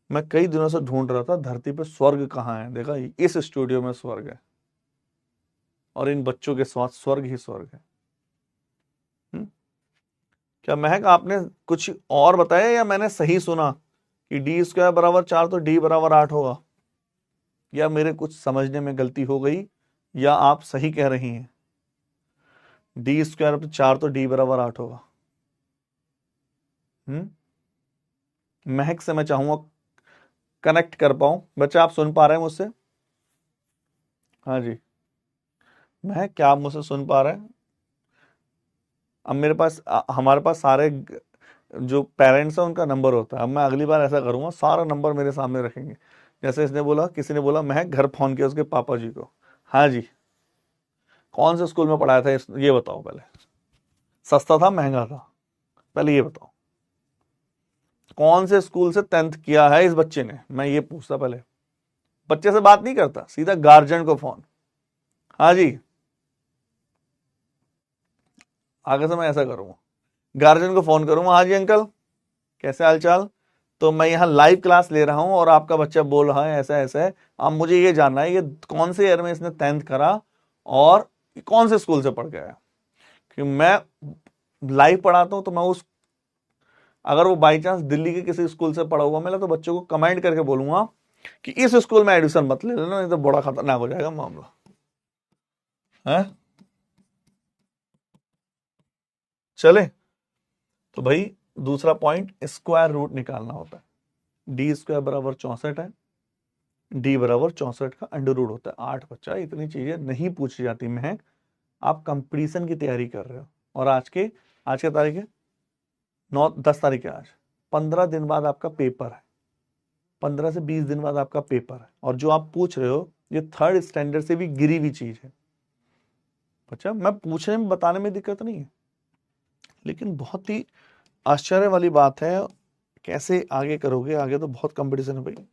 Speaker 1: मैं कई दिनों से ढूंढ रहा था धरती पे स्वर्ग कहाँ है, देखा इस स्टूडियो में स्वर्ग है, और इन बच्चों के साथ स्वर्ग ही स्वर्ग है। क्या महक आपने कुछ और बताया या मैंने सही सुना कि डी स्क्वायर बराबर 4 तो डी बराबर 8 होगा, या मेरे कुछ समझने में गलती हो गई, या आप सही कह रही हैं डी स्क्वायर 4 तो डी बराबर 8 होगा। महक से मैं चाहूंगा कनेक्ट कर पाऊं। बच्चा आप सुन पा रहे हैं मुझसे? हाँ जी महक, क्या आप मुझसे सुन पा रहे हैं? अब मेरे पास हमारे पास सारे जो पेरेंट्स हैं उनका नंबर होता है। अब मैं अगली बार ऐसा करूंगा, सारा नंबर मेरे सामने रखेंगे। जैसे इसने बोला, किसी ने बोला महक घर फोन किया उसके पापा जी को, हाँ जी कौन से स्कूल में पढ़ाया था ये बताओ पहले, सस्ता था महंगा था, पहले ये बताओ। कौन से स्कूल से 10th किया है इस बच्चे ने, मैं ये पूछता पहले। बच्चे से बात नहीं करता, सीधा गार्जियन को फोन। हाँ जी, आगे से मैं ऐसा करूंगा, गार्जियन को फोन करूंगा, हाँ जी अंकल कैसे हालचाल, तो मैं यहाँ लाइव क्लास ले रहा हूँ और आपका बच्चा बोल रहा है ऐसा ऐसा है, अब मुझे ये जानना है ये कौन से ईयर में इसने 10th करा और कौन से स्कूल से पढ़ गया है। कि मैं लाइव पढ़ाता हूँ तो मैं उस, अगर वो बाई चांस दिल्ली के किसी स्कूल से पढ़ा हुआ मिला तो बच्चों को कमेंट करके बोलूंगा कि इस स्कूल में एडमिशन मत ले लेना, नहीं तो बड़ा खतरनाक हो जाएगा मामला है। चले तो भाई दूसरा पॉइंट, स्क्वायर रूट निकालना होता है। डी स्क्वायर बराबर 64 है, डी बराबर 64 का अंडर रूट होता है 8। बच्चा इतनी चीजें नहीं पूछी जाती महक, आप कंपटीशन की तैयारी कर रहे हो, और आज के तारीख है 10 तारीख है आज, 15 दिन बाद आपका पेपर है, 15 से 20 दिन बाद आपका पेपर है, और जो आप पूछ रहे हो ये 3rd स्टैंडर्ड से भी गिरी हुई चीज है। अच्छा मैं पूछने में बताने में दिक्कत नहीं है, लेकिन बहुत ही आश्चर्य वाली बात है, कैसे आगे करोगे, आगे तो बहुत कंपटीशन है भाई।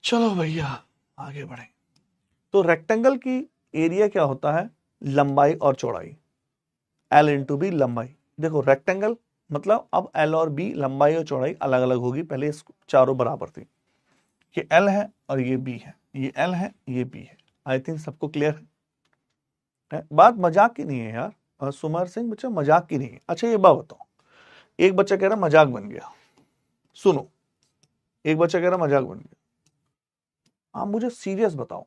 Speaker 1: चलो भैया आगे बढ़े। तो रेक्टेंगल की एरिया क्या होता है, लंबाई और चौड़ाई, एल इंटू बी लंबाई। देखो रेक्टेंगल मतलब अब एल और बी लंबाई और चौड़ाई अलग अलग होगी, पहले चारों बराबर थी। ये एल है और ये बी है, ये एल है ये बी है। आई थिंक सबको क्लियर है? बात मजाक की नहीं है यार सुमर सिंह, बच्चा मजाक की नहीं है। अच्छा ये बात बताओ, एक बच्चा कह रहा मजाक बन गया, सुनो, एक बच्चा कह रहा मजाक बन गया, आप मुझे सीरियस बताओ,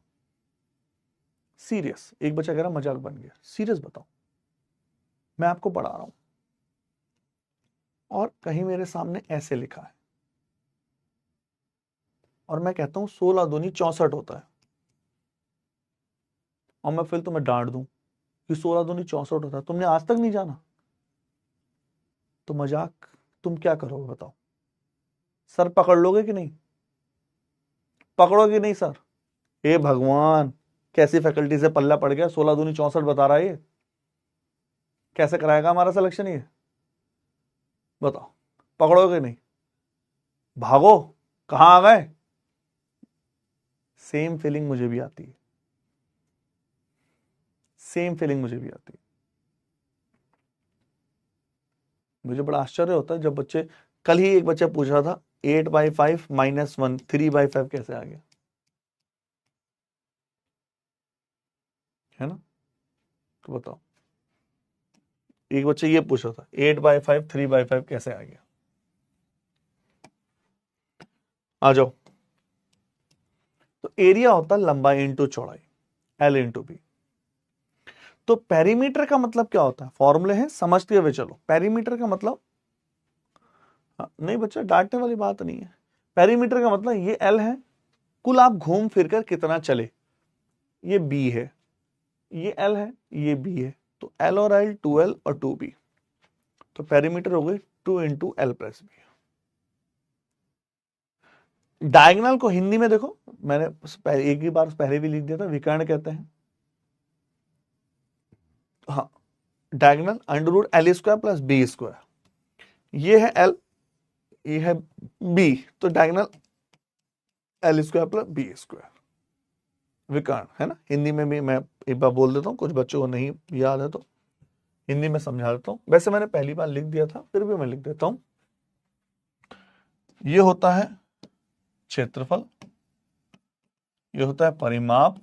Speaker 1: सीरियस। एक बच्चा कह रहा मजाक बन गया, सीरियस बताओ, मैं आपको पढ़ा रहा हूं और कहीं मेरे सामने ऐसे लिखा है और मैं कहता हूं 16 दूनी 64 होता है, और मैं फिर तुम्हें डांट दूं कि 16 दूनी 64 होता है, तुमने आज तक नहीं जाना, तो मजाक तुम क्या करोगे बताओ? सर पकड़ लोगे कि नहीं, पकड़ोगे नहीं सर? हे भगवान, कैसी फैकल्टी से पल्ला पड़ गया, 16 दूनी 64 बता रहा है ये, कैसे कराएगा हमारा सिलेक्शन ये बताओ? पकड़ोगे नहीं, भागो, कहां आ गए? सेम फीलिंग मुझे भी आती है, सेम फीलिंग मुझे भी आती है। मुझे बड़ा आश्चर्य होता है जब बच्चे, कल ही एक बच्चा पूछ रहा था 8/5 -1 3/5 कैसे आ गया, है ना? तो बताओ, एक बच्चा ये पूछ रहा था 8/5 3/5 कैसे आ गया। आ जाओ। तो एरिया होता है लंबाई इंटू चौड़ाई, एल इंटू बी। तो पेरीमीटर का मतलब क्या होता है, फॉर्मूले हैं समझते हुए चलो। पेरीमीटर का मतलब, नहीं बच्चा डांटने वाली बात नहीं है। पेरीमीटर का मतलब ये एल है, कुल आप घूम फिर कर कितना चले, ये बी है, ये एल है, ये बी है, तो एल और एल 2L और 2B, तो पेरीमीटर हो गई 2 into L plus B. Diagonal को हिंदी में देखो, मैंने एक ही बार पहले भी लिख दिया था, विकर्ण कहते हैं। हाँ, diagonal under root L square plus B square, ये है एल, ये है बी, तो diagonal L square plus B square, विकर्ण है ना। हिंदी में भी मैं एक बार बोल देता हूँ, कुछ बच्चों को नहीं याद है तो हिंदी में समझा देता हूँ। वैसे मैंने पहली बार लिख दिया था, फिर भी मैं लिख देता हूँ। ये होता है क्षेत्रफल, ये होता है परिमाप,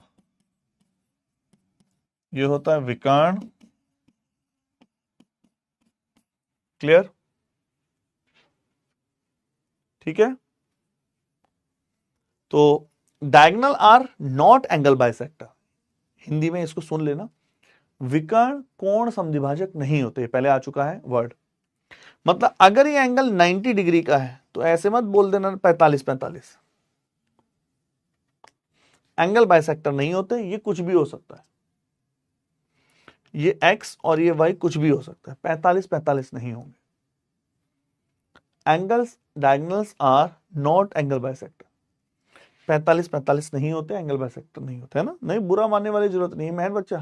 Speaker 1: ये होता है विकर्ण। क्लियर? ठीक है। तो diagonal are not angle bisector, Hindi में इसको सुन लेना, विकर्ण कोण समद्विभाजक नहीं होते, पहले आ चुका है वर्ड। मतलब अगर ये एंगल 90 डिग्री का है तो ऐसे मत बोल देना 45-45, एंगल बाइसेक्टर नहीं होते, ये कुछ भी हो सकता है, ये x और ये y कुछ भी हो सकता है, 45-45 नहीं होंगे। Angles diagonals are not angle bisector, 45-45 नहीं होते, एंगल बाइसेक्टर नहीं होते, है ना। नहीं बुरा मानने वाली जरूरत नहीं है मेहर बच्चा,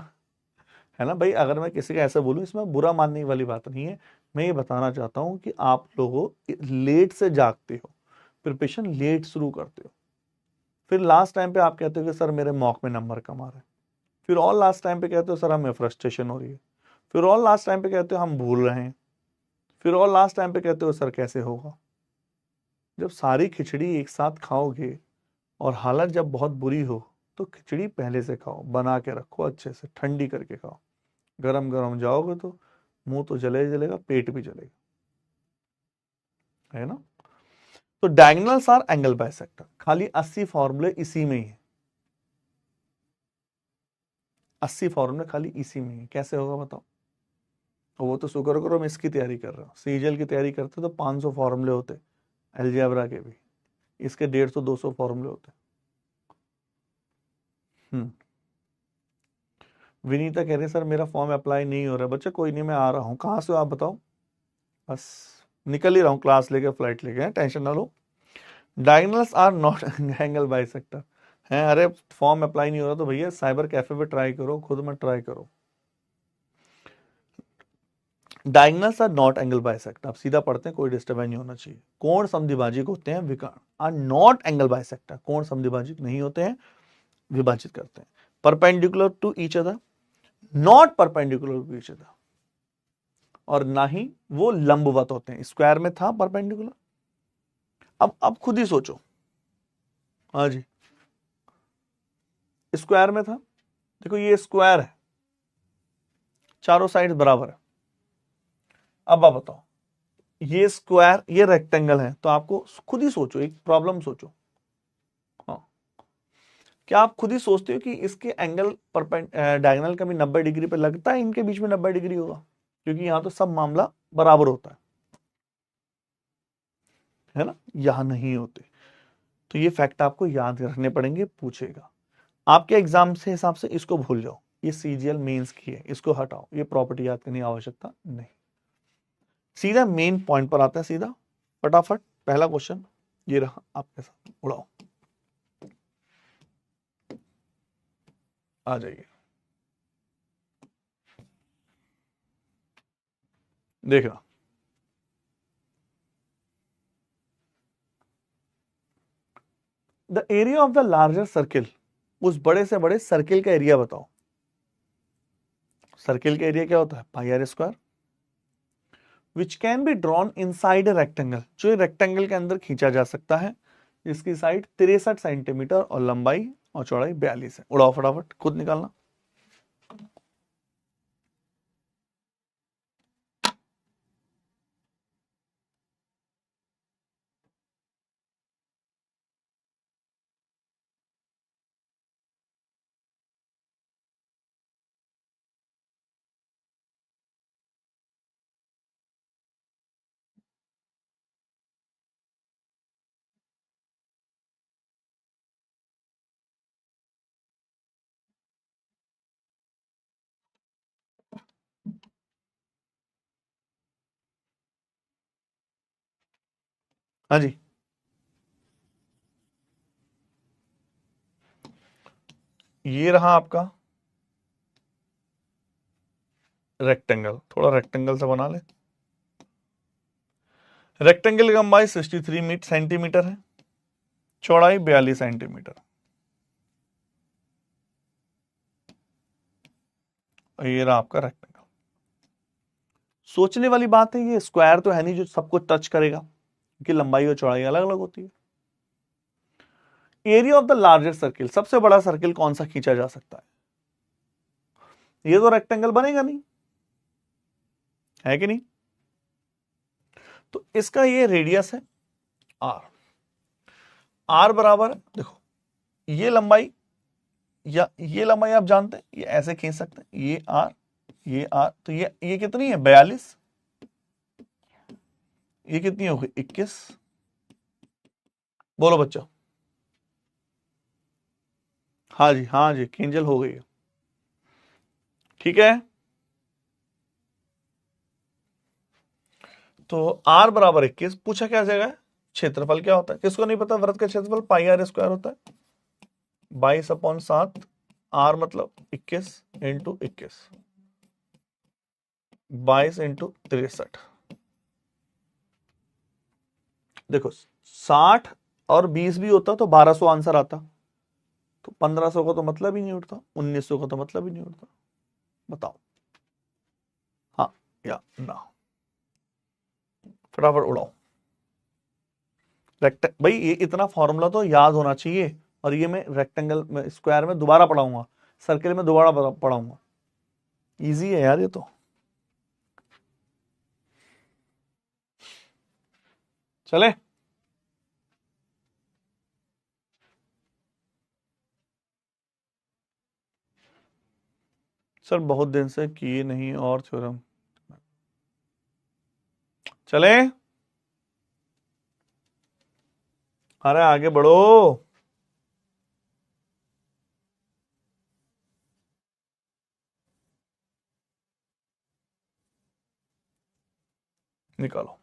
Speaker 1: है ना भाई। अगर मैं किसी का ऐसा बोलूं, इसमें बुरा मानने वाली बात नहीं है। मैं ये बताना चाहता हूं कि आप लोगों लेट से जागते हो, प्रिपरेशन लेट शुरू करते हो, फिर लास्ट टाइम पे आप कहते हो कि सर मेरे मॉक में नंबर कम आ रहे हैं, फिर और लास्ट टाइम पे कहते हो सर हमें फ्रस्ट्रेशन हो रही है, फिर और लास्ट टाइम पे कहते हो हम भूल रहे हैं, फिर और लास्ट टाइम पे कहते हो सर कैसे होगा। जब सारी खिचड़ी एक साथ खाओगे और हालत जब बहुत बुरी हो, तो खिचड़ी पहले से खाओ, बना के रखो, अच्छे से ठंडी करके खाओ। गरम गरम जाओगे तो मुंह तो जले जलेगा, पेट भी जलेगा, है ना। तो डायगोनल्स आर एंगल बाइसेक्टर, खाली 80 फॉर्मूले इसी में ही है, 80 फॉर्मूले खाली इसी में ही। कैसे होगा बताओ। वो तो शुक्र करो मैं इसकी तैयारी कर रहा हूँ, सीजीएल की तैयारी करते तो 500 फॉर्मूले होते, अलजेब्रा के भी, इसके 150-200 फॉर्मूले होते। विनीता कह रहे सर मेरा फॉर्म अप्लाई नहीं हो रहा है। बच्चा कोई नहीं, मैं आ रहा हूँ। कहाँ से हो आप बताओ। बस निकल ही रहा हूँ, क्लास लेके, फ्लाइट लेके, टेंशन ना लो। Diagonals are not angle bisector हैं। अरे फॉर्म अप्लाई नहीं हो रहा तो भैया साइबर कैफे पे ट्राई करो, खुद में ट्राई करो। Diagonals are not angle bisector, आप सीधा पढ़ते हैं, कोई डिस्टर्बेंस नहीं होना चाहिए। कोण समद्विभाजक होते हैं, विकर्ण आर नॉट एंगल बाइसेक्टर, कोण समद्विभाजक नहीं होते हैं, विभाजित करते हैं। Perpendicular to each other, not perpendicular to each other, और ना ही वो लंबवत होते हैं। स्क्वायर में था परपेंडिकुलर, अब खुद ही सोचो। हाँ जी, स्क्वायर में था, देखो ये स्क्वायर है, चारों साइड बराबर है। अब आप बताओ, ये स्क्वायर, ये रेक्टेंगल है, तो आपको खुद ही सोचो, एक प्रॉब्लम सोचो। हाँ, क्या आप खुद ही सोचते हो कि इसके एंगल डायगोनल का भी 90 डिग्री पे लगता है, इनके बीच में 90 डिग्री होगा, क्योंकि यहां तो सब मामला बराबर होता है ना, यहां नहीं होते। तो ये फैक्ट आपको याद रखने पड़ेंगे, पूछेगा आपके एग्जाम से हिसाब से। इसको भूल जाओ, ये सीजीएल मेंस की है, इसको हटाओ, ये प्रॉपर्टी याद करने की आवश्यकता नहीं। सीधा मेन पॉइंट पर आते हैं, सीधा फटाफट। पहला क्वेश्चन ये रहा आपके साथ, उड़ाओ, आ जाइए। देखना, the area of the larger circle, उस बड़े से बड़े सर्किल का एरिया बताओ। सर्किल का एरिया क्या होता है, pi r square, which can be drawn inside a rectangle, जो रेक्टेंगल के अंदर खींचा जा सकता है, जिसकी साइड 63 सेंटीमीटर और लंबाई और चौड़ाई 42 है। उड़ाओ फटाफट, खुद निकालना। हाँ जी, ये रहा आपका रेक्टेंगल, थोड़ा रेक्टेंगल से बना ले। रेक्टेंगल की लंबाई 63 सेंटीमीटर है, चौड़ाई 42 सेंटीमीटर। ये रहा आपका रेक्टेंगल। सोचने वाली बात है, ये स्क्वायर तो है नहीं जो सबको टच करेगा, क्योंकि लंबाई और चौड़ाई अलग अलग होती है। Area of the largest circle, सबसे बड़ा सर्किल कौन सा खींचा जा सकता है? ये तो रेक्टेंगल बनेगा नहीं, है कि नहीं? तो इसका ये रेडियस है आर। आर बराबर, देखो ये लंबाई या ये लंबाई आप जानते हैं, ये ऐसे खींच सकते हैं, ये आर, ये आर, तो ये कितनी है? 42। ये कितनी होगी? 21। बोलो बच्चों। हाँ जी, हाँ जी, केंजल हो गई है। ठीक है, तो आर बराबर 21 पूछा क्या जाएगा? क्षेत्रफल क्या होता है? किसको नहीं पता? वृत्त का क्षेत्रफल पाई आर स्क्वायर होता है, 22/7। आर मतलब 21 इंटू 21, 22 इंटू 63। देखो 60 और 20 भी होता तो 1200 आंसर आता, तो 1500 का तो मतलब ही नहीं उठता, 1900 का तो मतलब ही नहीं उठता। बताओ हाँ या ना, फटाफट उड़ाओ। भाई ये इतना फॉर्मूला तो याद होना चाहिए, और ये मैं रेक्टेंगल में, स्क्वायर में दोबारा पढ़ाऊंगा, सर्किल में दोबारा पढ़ाऊंगा। इजी है यार ये तो। चले, सर बहुत दिन से किए नहीं और थ्योरम। चले, अरे आगे बढ़ो। निकालो।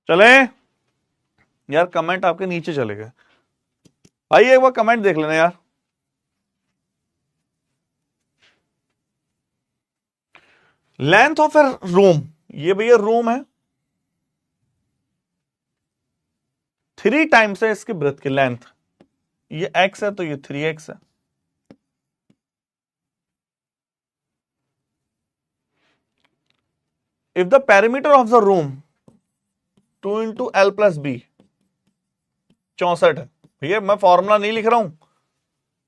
Speaker 1: चले यार, कमेंट आपके नीचे चले गए भाई, एक बार कमेंट देख लेना यार। लेंथ ऑफ ए रूम, ये भैया रूम है, 3 टाइम्स है इसकी ब्रेथ की लेंथ। ये x है तो ये 3x है। If the perimeter of the room 2 into L plus B, 64 है। भैया मैं फॉर्मूला नहीं लिख रहा हूं,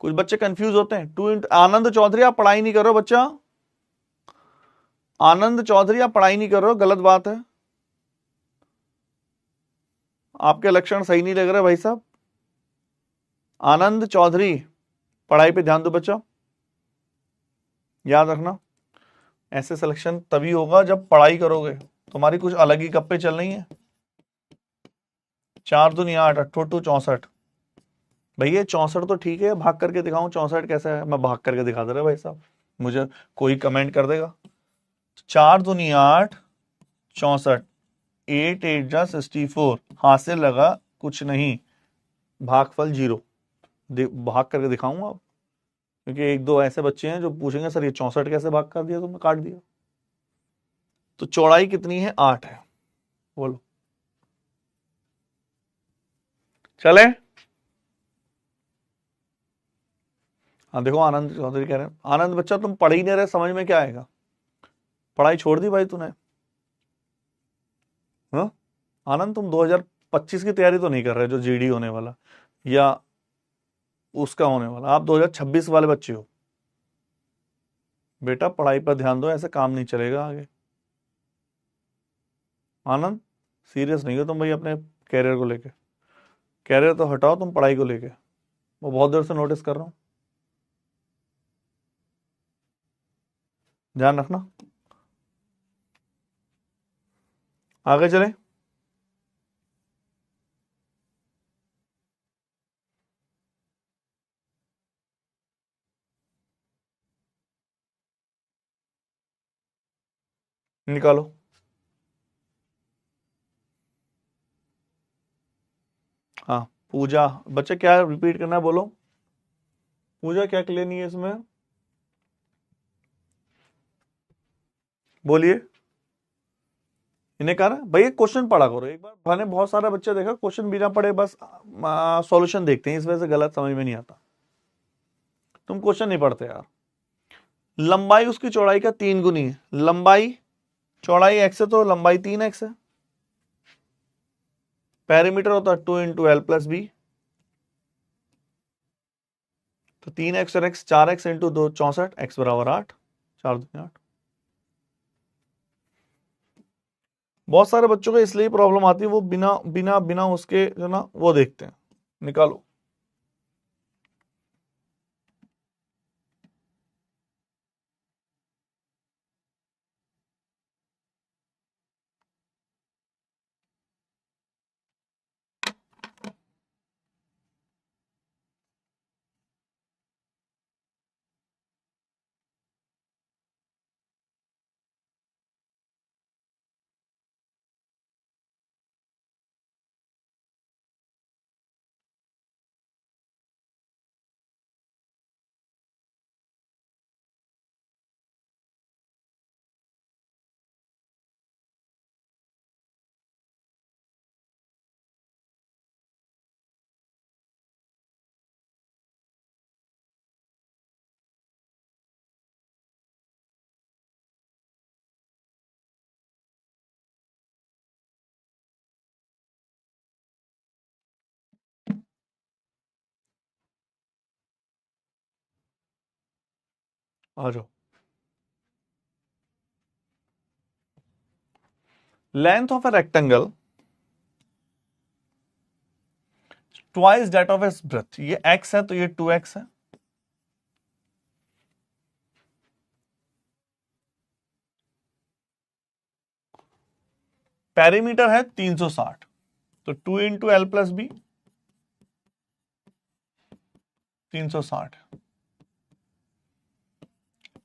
Speaker 1: कुछ बच्चे कंफ्यूज होते हैं। 2 इंटू, आनंद चौधरी आप पढ़ाई नहीं कर रहे हो बच्चा, आनंद चौधरी आप पढ़ाई नहीं कर रहे हो, गलत बात है, आपके लक्षण सही नहीं लग रहे भाई साहब। आनंद चौधरी पढ़ाई पे ध्यान दो बच्चा, याद रखना। ऐसे सिलेक्शन तभी होगा जब पढ़ाई करोगे, तुम्हारी कुछ अलग ही गप्पे चल रही है। 4 दूनी 8, 8 64। भैया 64 तो ठीक है, भाग करके दिखाऊं 64 कैसा है? मैं भाग करके दिखा दे रहा भाई साहब, मुझे कोई कमेंट कर देगा। 4 दूनी 8, 64, 8 8 जा 64, हाथ से लगा कुछ नहीं, भागफल 0। भाग करके दिखाऊंगा आप, क्योंकि एक दो ऐसे बच्चे हैं जो पूछेंगे सर ये 64 कैसे भाग कर दिया तुमने, काट दिया। तो चौड़ाई कितनी है, 8 है, बोलो चले। हाँ देखो आनंद चौधरी कह रहे हैं, आनंद बच्चा तुम पढ़ ही नहीं रहे, समझ में क्या आएगा, पढ़ाई छोड़ दी भाई तूने। हाँ आनंद, तुम 2025 की तैयारी तो नहीं कर रहे जो जीडी होने वाला या उसका होने वाला, आप 2026 वाले बच्चे हो। बेटा पढ़ाई पर ध्यान दो, ऐसे काम नहीं चलेगा आगे। आनंद सीरियस नहीं हो तुम भाई अपने कैरियर को लेके, कैरियर तो हटाओ, तुम पढ़ाई को लेके, वो बहुत देर से नोटिस कर रहा हूं, ध्यान रखना। आगे चले। निकालो। हाँ पूजा, बच्चे क्या रिपीट करना है बोलो, पूजा क्या क्लियर नहीं है इसमें, बोलिए। इन्हें कहा ना भाई क्वेश्चन पढ़ा करो एक बार, मैंने बहुत सारे बच्चे देखा क्वेश्चन बिना पढ़े बस सॉल्यूशन देखते हैं, इस वजह से गलत समझ में नहीं आता। तुम क्वेश्चन नहीं पढ़ते यार। लंबाई उसकी चौड़ाई का 3 गुनी है, लंबाई चौड़ाई x है तो लंबाई 3x है। पेरीमीटर होता है 2 इंटू एल प्लस बी, तो 3x और x 4x इंटू 2 64, x बराबर 8, 4 दूनी 8। बहुत सारे बच्चों को इसलिए प्रॉब्लम आती है, वो बिना बिना बिना उसके जो ना वो देखते हैं। निकालो। आ जाओ। Length of a rectangle twice that of its breath, ये x है तो ये 2x है। पेरीमीटर है 360, तो 2 into L plus B 360,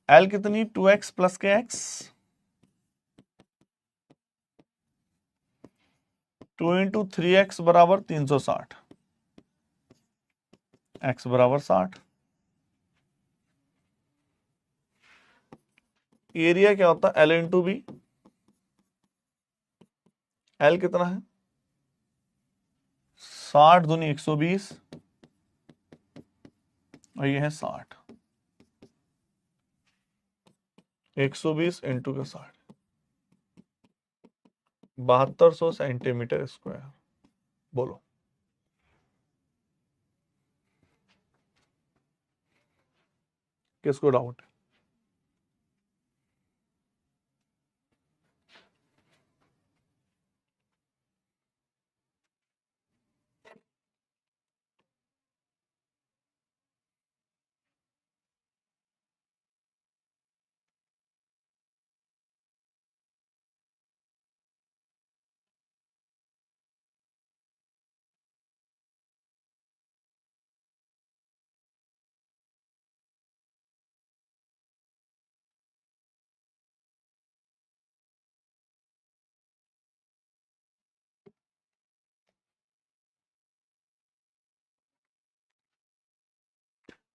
Speaker 1: L कितनी 2x प्लस के x, 2 इंटू 3x बराबर 360, x बराबर 60। एरिया क्या होता है, एल इंटू बी, एल कितना है 60 दूनी 120, और ये है 60, 120 इंटू का 60, 7200 सेंटीमीटर स्क्वायर। बोलो किसको डाउट है।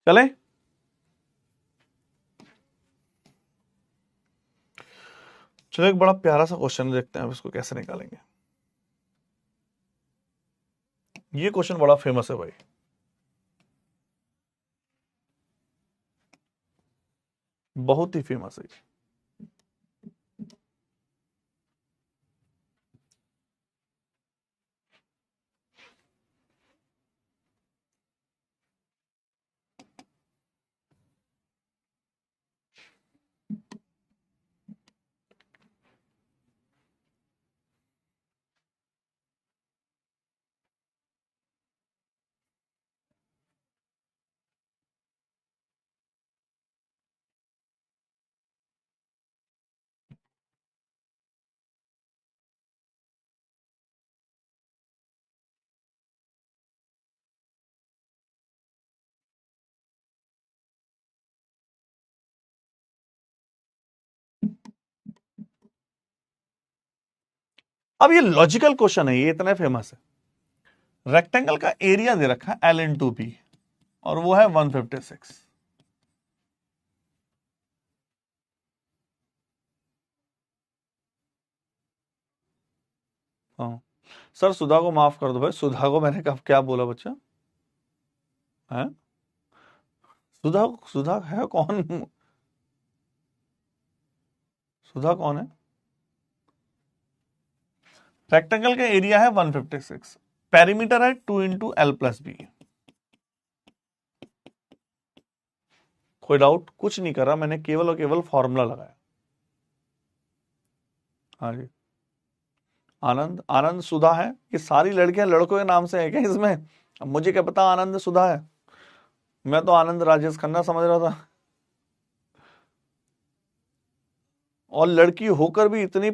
Speaker 1: चले, चलो एक बड़ा प्यारा सा क्वेश्चन देखते हैं, अब इसको कैसे निकालेंगे। ये क्वेश्चन बड़ा फेमस है भाई। बहुत ही फेमस है। अब ये लॉजिकल क्वेश्चन है, ये इतना फेमस है। रेक्टेंगल का एरिया दे रखा है L/B और वो है 156। हाँ सर, सुधा को माफ कर दो भाई, सुधा को मैंने कब क्या बोला बच्चा है? सुधा, सुधा है कौन? सुधा कौन है? रेक्टेंगल का एरिया है 156, पेरीमीटर है 2 × L+B। कोई डाउट? कुछ नहीं करा मैंने, केवल और केवल फॉर्मूला लगाया। हाँ जी, आनंद, आनंद सुधा है? कि सारी लड़कियां लड़कों के नाम से है क्या इसमें? अब मुझे क्या पता आनंद सुधा है, मैं तो आनंद राजेश खन्ना समझ रहा था। और लड़की होकर भी इतनी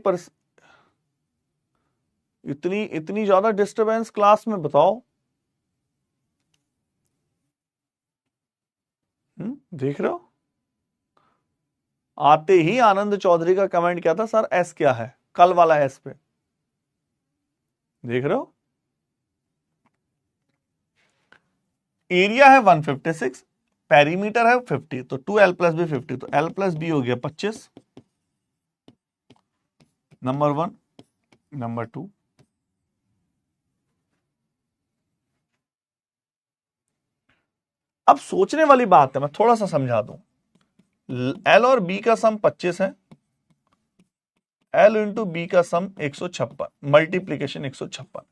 Speaker 1: इतनी ज्यादा डिस्टरबेंस क्लास में, बताओ। देख रहे हो, आते ही आनंद चौधरी का कमेंट क्या था, सर एस क्या है, कल वाला एस पे। देख रहे हो, एरिया है 156, पेरीमीटर है 50, तो 2L+B 50, तो L+B हो गया 25, नंबर 1। नंबर 2, अब सोचने वाली बात है, मैं थोड़ा सा समझा दूं। L और B का सम 25 है, L इंटू बी का सम 156, मल्टीप्लीकेशन 156।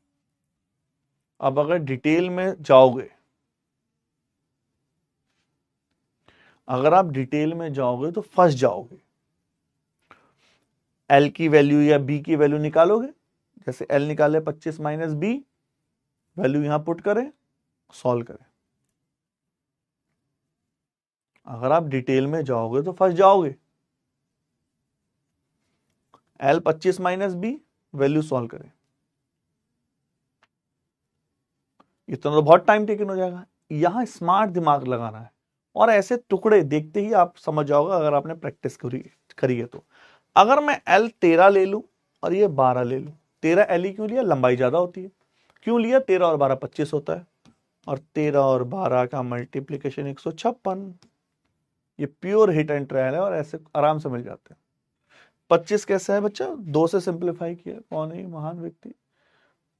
Speaker 1: अब अगर डिटेल में जाओगे, अगर आप डिटेल में जाओगे तो फंस जाओगे। L की वैल्यू या B की वैल्यू निकालोगे, जैसे L निकाले 25 माइनस B, वैल्यू यहां पुट करें, सॉल्व करें। अगर आप डिटेल में जाओगे तो फंस जाओगे। L 25 minus B, value solve करें, इतना तो बहुत टाइम टेकन हो जाएगा। यहां स्मार्ट दिमाग लगाना है, और ऐसे टुकड़े देखते ही आप समझ जाओगे अगर आपने प्रैक्टिस करी है तो। अगर मैं L 13 ले लूं और ये 12 ले लूं, 13 L ही क्यों लिया? लंबाई ज्यादा होती है। क्यों लिया? 13 और 12 25 होता है, और 13 और 12 का मल्टीप्लीकेशन 156। ये प्योर हिट एंड ट्रायल है और ऐसे आराम से मिल जाते हैं। 25 कैसे है बच्चा? 2 से सिंप्लीफाई किया। कौन है महान व्यक्ति?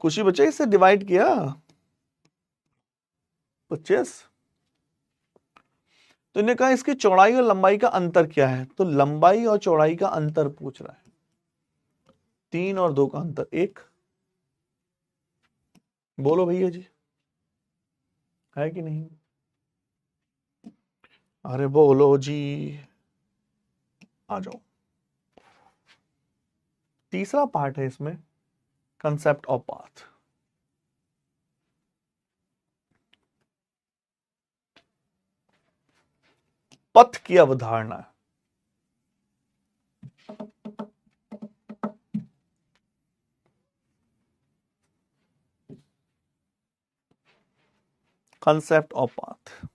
Speaker 1: खुशी बच्चा, इससे डिवाइड किया 25। तो इन्हें कहा इसकी चौड़ाई और लंबाई का अंतर क्या है, तो लंबाई और चौड़ाई का अंतर पूछ रहा है। 3 और 2 का अंतर 1। बोलो भैया जी, है कि नहीं? अरे बोलो जी, आ जाओ। तीसरा पार्ट है इसमें, कंसेप्ट ऑफ पाथ। पथ की अवधारणा। Concept of path.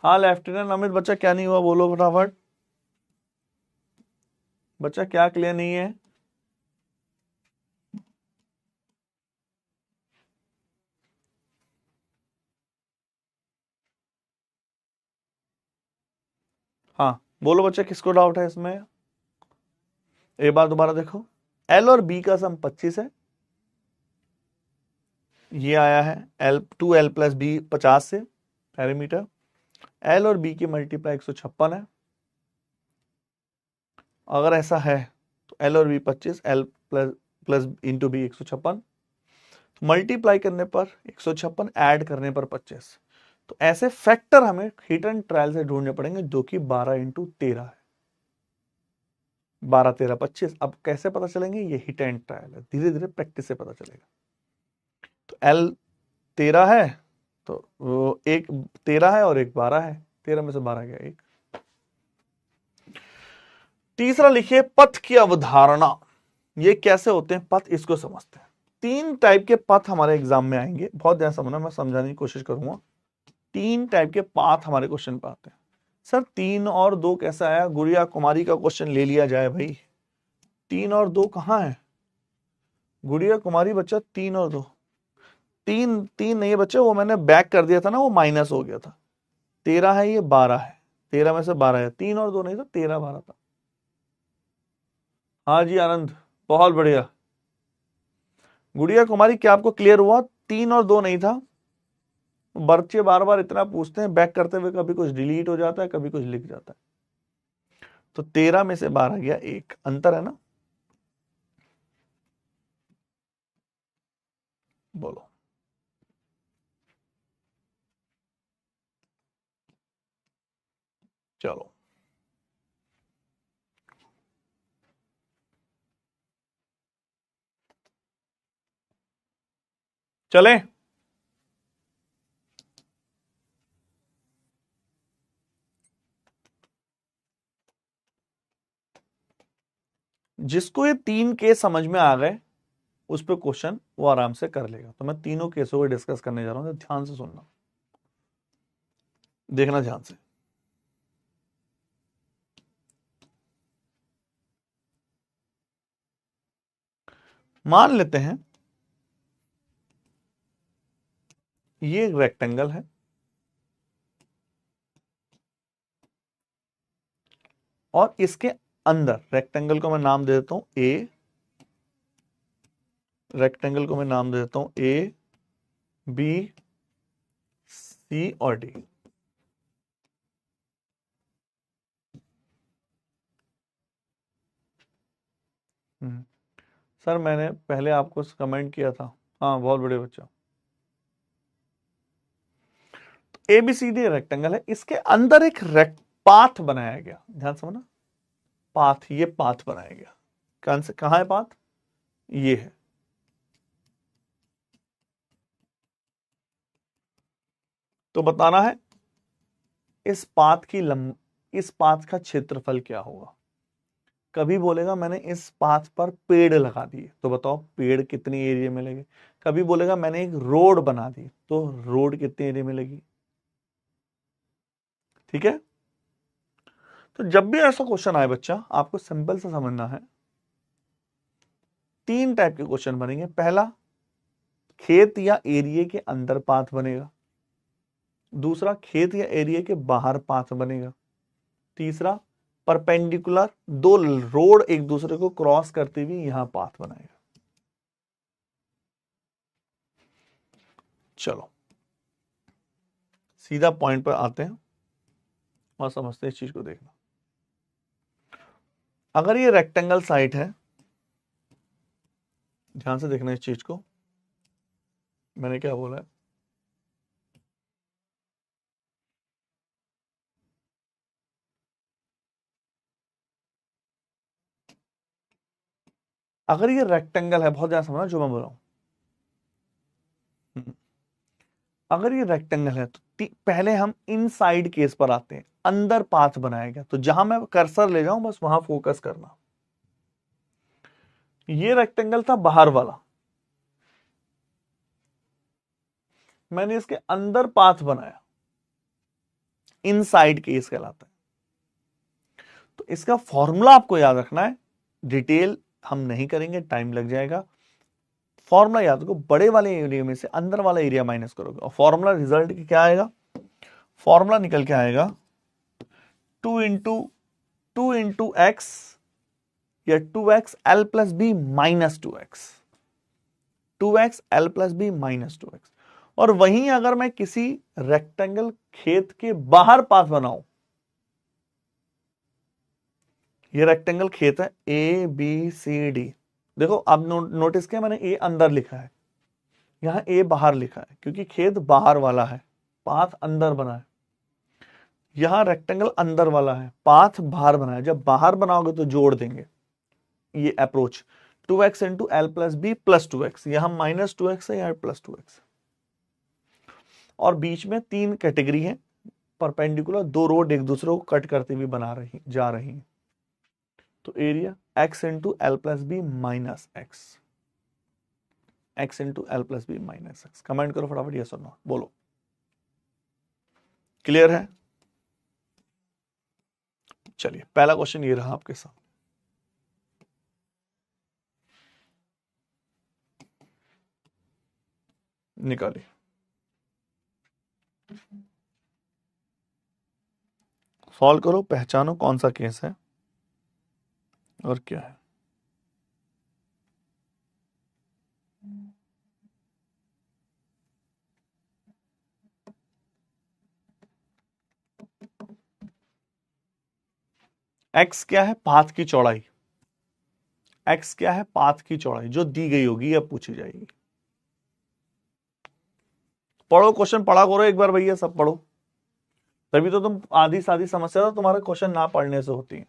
Speaker 1: हाँ लेफ्टिनेंट अमित, बच्चा क्या नहीं हुआ, बोलो फटाफट। बच्चा क्या क्लियर नहीं है? हाँ बोलो बच्चे, किसको डाउट है इसमें? एक बार दोबारा देखो, एल और बी का सम 25 है, ये आया है एल 2l प्लस बी 50 से पैरामीटर। एल और बी की मल्टीप्लाई 156 है। अगर ऐसा है तो एल और B 25, L plus plus into B 156, multiply करने पर 156, ऐड करने पर 25। तो ऐसे फैक्टर हमें हिट एंड ट्रायल से ढूंढने पड़ेंगे, जो कि 12 इंटू 13 है। 12 13 25। अब कैसे पता चलेंगे? ये हिट एंड ट्रायल है, धीरे धीरे प्रैक्टिस से पता चलेगा। तो एल 13 है, तो वो एक 13 है और एक 12 है, 13 में से 12 गया एक। तीसरा लिखिए पथ की अवधारणा। ये कैसे होते हैं पथ, इसको समझते हैं। 3 टाइप के पथ हमारे एग्जाम में आएंगे, बहुत ध्यान समझना, मैं समझाने की कोशिश करूंगा। 3 टाइप के पाथ हमारे क्वेश्चन पे आते हैं। सर 3 और 2 कैसा आया? गुड़िया कुमारी का क्वेश्चन ले लिया जाए भाई। 3 और 2 कहां है? गुड़िया कुमारी बच्चा 3 और 2, 3 नहीं है बच्चे, वो मैंने बैक कर दिया था ना, वो माइनस हो गया था। 13 है, ये 12 है, 13 में से 12 है, 3 और 2 नहीं था, 13 12 था। हाँ जी आनंद, बहुत बढ़िया। गुड़िया कुमारी क्या आपको क्लियर हुआ? 3 और 2 नहीं था। बच्चे बार बार इतना पूछते हैं, बैक करते हुए कभी कुछ डिलीट हो जाता है, कभी कुछ लिख जाता है। तो 13 में से 12 गया एक, अंतर है ना? बोलो। चलो चलें। जिसको ये 3 केस समझ में आ गए, उस पे क्वेश्चन वो आराम से कर लेगा। तो मैं तीनों केसों को डिस्कस करने जा रहा हूं, तो ध्यान से सुनना, देखना ध्यान से। मान लेते हैं ये एक रेक्टेंगल है, और इसके अंदर रेक्टेंगल को मैं नाम दे देता हूं ए, रेक्टेंगल को मैं नाम दे देता हूं ए बी सी और डी। सर मैंने पहले आपको कमेंट किया था। हाँ बहुत बड़े बच्चा। A B C D rectangle है, इसके अंदर एक पाथ बनाया गया, ध्यान समझना, पाथ, ये पाथ बनाया गया। कहां है पाथ? ये है। तो बताना है इस पाथ की इस पाथ का क्षेत्रफल क्या होगा। कभी बोलेगा मैंने इस पाथ पर पेड़ लगा दिए, तो बताओ पेड़ कितनी एरिया में लगे। कभी बोलेगा मैंने एक रोड बना दी, तो रोड कितने एरिया में लगी। ठीक है। तो जब भी ऐसा क्वेश्चन आए बच्चा, आपको सिंपल से समझना है, 3 टाइप के क्वेश्चन बनेंगे। पहला, खेत या एरिया के अंदर पाथ बनेगा। दूसरा, खेत या एरिया के बाहर पाथ बनेगा। तीसरा, परपेंडिकुलर, 2 रोड एक दूसरे को क्रॉस करते हुए यहां पाथ बनाएगा। चलो सीधा पॉइंट पर आते हैं और समझते हैं इस चीज को। देखना, अगर ये रेक्टेंगल साइट है, ध्यान से देखना इस चीज को, मैंने क्या बोला है, अगर ये रेक्टेंगल है, बहुत ध्यान समझना जो मैं बोल रहा हूं। अगर ये रेक्टेंगल है तो पहले हम इनसाइड केस पर आते हैं, अंदर पाथ बनाएगा। तो जहां मैं कर्सर ले जाऊं बस वहां फोकस करना। ये रेक्टेंगल था बाहर वाला, मैंने इसके अंदर पाथ बनाया, इनसाइड केस कहलाता है। तो इसका फॉर्मूला आपको याद रखना है, डिटेल हम नहीं करेंगे, टाइम लग जाएगा। फॉर्मूला याद रखो, बड़े वाले एरिया में से अंदर वाला एरिया माइनस करोगे, और फॉर्मूला रिजल्ट क्या आएगा? फॉर्मूला निकल के आएगा टू इंटू एक्स या 2x l plus B minus 2x, 2x l plus B minus 2x। और वहीं अगर मैं किसी रेक्टेंगल खेत के बाहर पाथ बनाऊं, ये रेक्टेंगल खेत है ए बी सी डी, देखो अब नोटिस किया मैंने ए अंदर लिखा है, यहां ए बाहर लिखा है क्योंकि खेत बाहर वाला है, पाथ अंदर बना है। यहां रेक्टेंगल अंदर वाला है, पाथ बाहर बना है। जब बाहर बनाओगे तो जोड़ देंगे, ये approach 2x into L plus B plus 2x, यहां माइनस 2x है, यहां प्लस 2x। और बीच में 3 कैटेगरी है परपेंडिकुलर, 2 रोड एक दूसरे को कट करते हुए जा रही हैं। तो area x into L plus B minus X, x into L plus B minus X. Comment करो फटाफट यस और नो, बोलो। क्लियर है? चलिए पहला क्वेश्चन ये रहा आपके साथ, निकालिए। सॉल्व करो, पहचानो कौन सा केस है और क्या है। x क्या है? पाथ की चौड़ाई। x क्या है? पाथ की चौड़ाई जो दी गई होगी, अब पूछी जाएगी। पढ़ो क्वेश्चन, पढ़ा करो एक बार भैया, सब पढ़ो, तभी तो तुम आधी साधी समस्या तो तुम्हारे क्वेश्चन ना पढ़ने से होती है।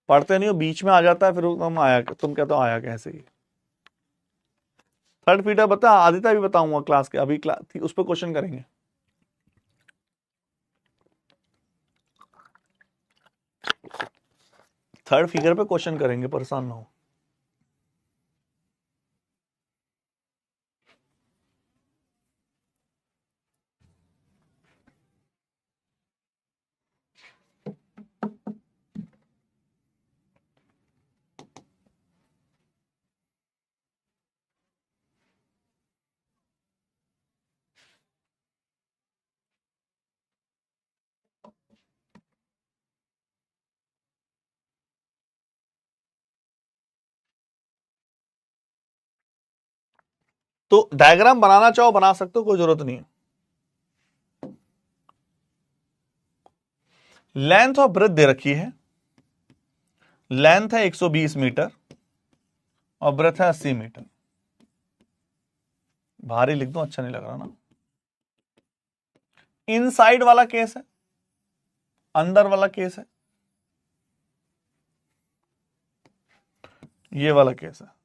Speaker 1: पढ़ते नहीं हो, बीच में आ जाता है, फिर तुम कहते हो आया कैसे ही। थर्ड फीटर बता, आदित्य भी बताऊंगा क्लास के, अभी क्लास थी उस पर क्वेश्चन करेंगे। थर्ड फिगर पे क्वेश्चन करेंगे, परेशान ना हो। तो डायग्राम बनाना चाहो बना सकते हो, कोई जरूरत नहीं है। लेंथ और ब्रेथ दे रखी है, लेंथ है 120 मीटर और ब्रेथ है 80 मीटर। भारी लिख दो, अच्छा नहीं लग रहा ना। इनसाइड वाला केस है, अंदर वाला केस है, ये वाला केस है।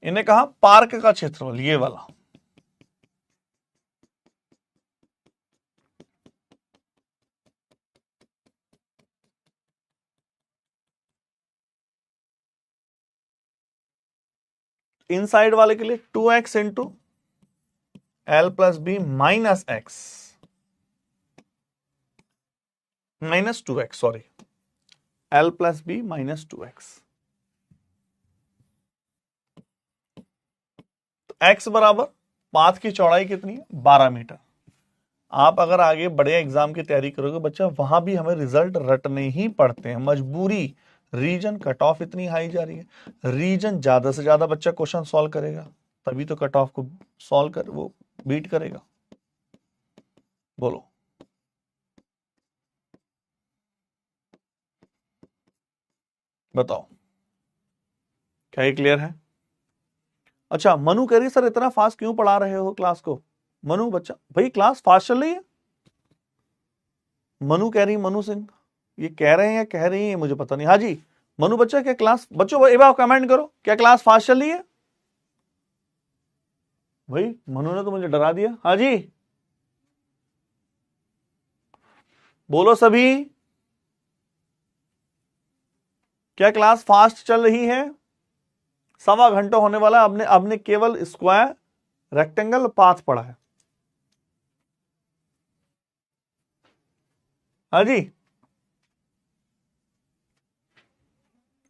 Speaker 1: इन्हें कहा पार्क का क्षेत्रफल, ये वाला। इनसाइड वाले के लिए 2x into L plus B minus X, minus 2x, sorry, L plus B minus 2x। तो x बराबर पाथ की चौड़ाई कितनी है? 12 मीटर। आप अगर आगे बड़े एग्जाम की तैयारी करोगे बच्चा, वहां भी हमें रिजल्ट रटने ही पड़ते हैं, मजबूरी। रीजन कट ऑफ इतनी हाई जा रही है, रीजन ज्यादा से ज्यादा बच्चा क्वेश्चन सॉल्व करेगा, तभी तो कट ऑफ को सॉल्व कर वो बीट करेगा। बोलो। बताओ, क्या ये क्लियर है? अच्छा, मनु कह रही सर इतना फास्ट क्यों पढ़ा रहे हो क्लास को? मनु बच्चा, भाई क्लास फास्ट चल रही है। मनु कह रही, मनु सिंह, ये कह रहे हैं या कह रही है मुझे पता नहीं। हाँ जी मनु बच्चा, क्या क्लास, बच्चों एक बार कमेंट करो, क्या क्लास फास्ट चल रही है? भाई मनु ने तो मुझे डरा दिया। हाँ जी बोलो सभी, क्या क्लास फास्ट चल रही है? 1.25 घंटा होने वाला है, आपने केवल स्क्वायर रेक्टेंगल पाथ पढ़ा है। हाँ जी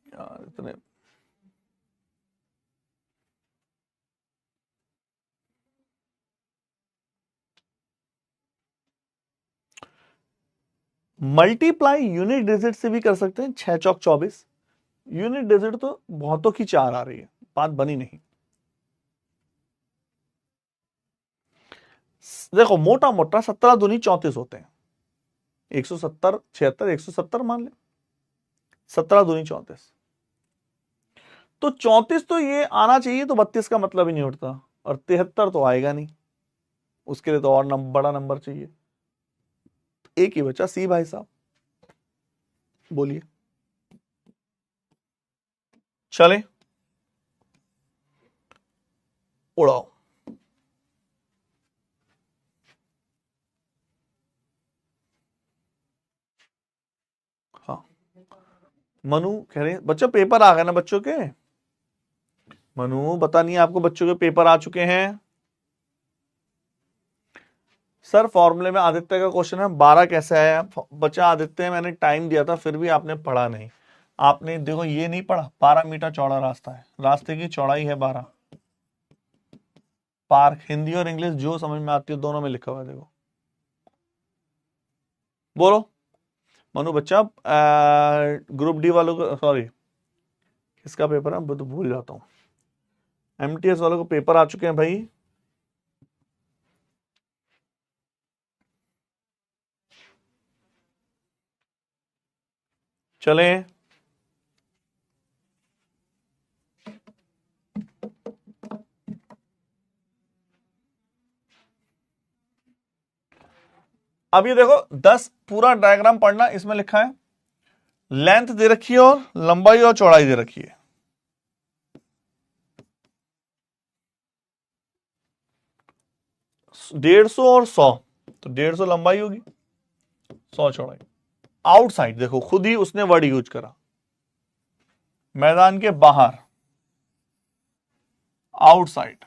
Speaker 1: यार इतने, मल्टीप्लाई यूनिट डिजिट से भी कर सकते हैं, 6 चौक 24। यूनिट डिजिट तो बहुतों की 4 आ रही है, बात बनी नहीं। देखो मोटा मोटा 17 दूनी 34 होते हैं, 170 76 170 मान ले, 17 दूनी 34, तो 34 तो ये आना चाहिए, तो 32 का मतलब ही नहीं उठता, और 73 तो आएगा नहीं, उसके लिए तो और बड़ा नंबर चाहिए। एक ही बचा सी भाई साहब, बोलिए। चले उड़ाओ। हाँ मनु कह रहे हैं बच्चों पेपर आ गए ना बच्चों के। मनु पता नहीं आपको बच्चों के पेपर आ चुके हैं। सर फॉर्मूले में आदित्य का क्वेश्चन है 12 कैसे आया। बच्चा आदित्य मैंने टाइम दिया था फिर भी आपने पढ़ा नहीं। आपने देखो ये नहीं पढ़ा, 12 मीटर चौड़ा रास्ता है, रास्ते की चौड़ाई है 12। पार्क हिंदी और इंग्लिश जो समझ में आती है दोनों में लिखा हुआ है, देखो बोलो। मनु बच्चा ग्रुप डी वालों को, सॉरी किसका पेपर है तो भूल जाता हूँ, एमटीएस वालों को पेपर आ चुके हैं भाई। चले अब ये देखो 10 पूरा डायग्राम पढ़ना, इसमें लिखा है लेंथ दे रखी है और लंबाई और चौड़ाई दे रखी है। डेढ़ सौ और 100, तो 150 लंबाई होगी 100 चौड़ाई। आउटसाइड देखो खुद ही उसने वर्ड यूज करा, मैदान के बाहर, outside.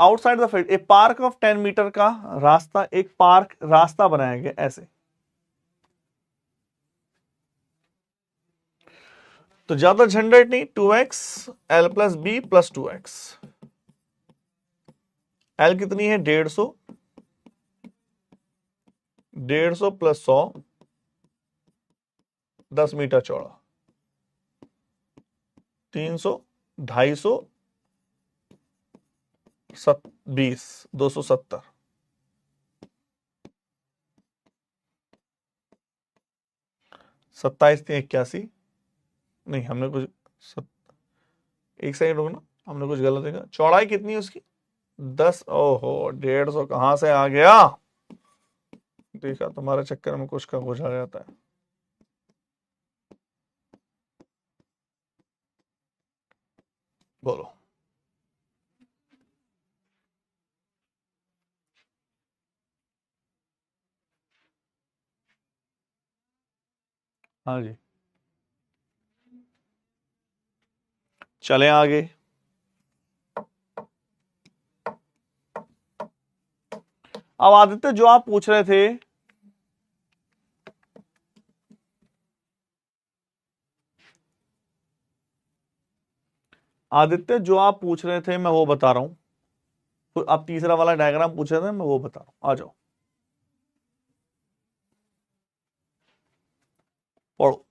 Speaker 1: Outside the field a park of 10 meter का रास्ता, एक पार्क रास्ता बनाया गया ऐसे। तो ज्यादा झंझट नहीं, 2x l plus B plus 2x। l कितनी है 150, 150 प्लस 100 10 मीटर चौड़ा, 300 250 20 270। 27 थी 81, नहीं हमने कुछ एक सेकंड रुकना, हमने कुछ गलत देखा। चौड़ाई कितनी है उसकी 10, ओहो 150 कहां से आ गया, देखा तुम्हारे चक्कर में कुछ का कुछ आ जाता है। बोलो हाँ जी, चलें आगे। अब आदित्य जो आप पूछ रहे थे, आदित्य जो आप पूछ रहे थे मैं वो बता रहा हूं। आप तीसरा वाला डायग्राम पूछ रहे थे मैं वो बता रहा हूं, आ जाओ पढ़ो।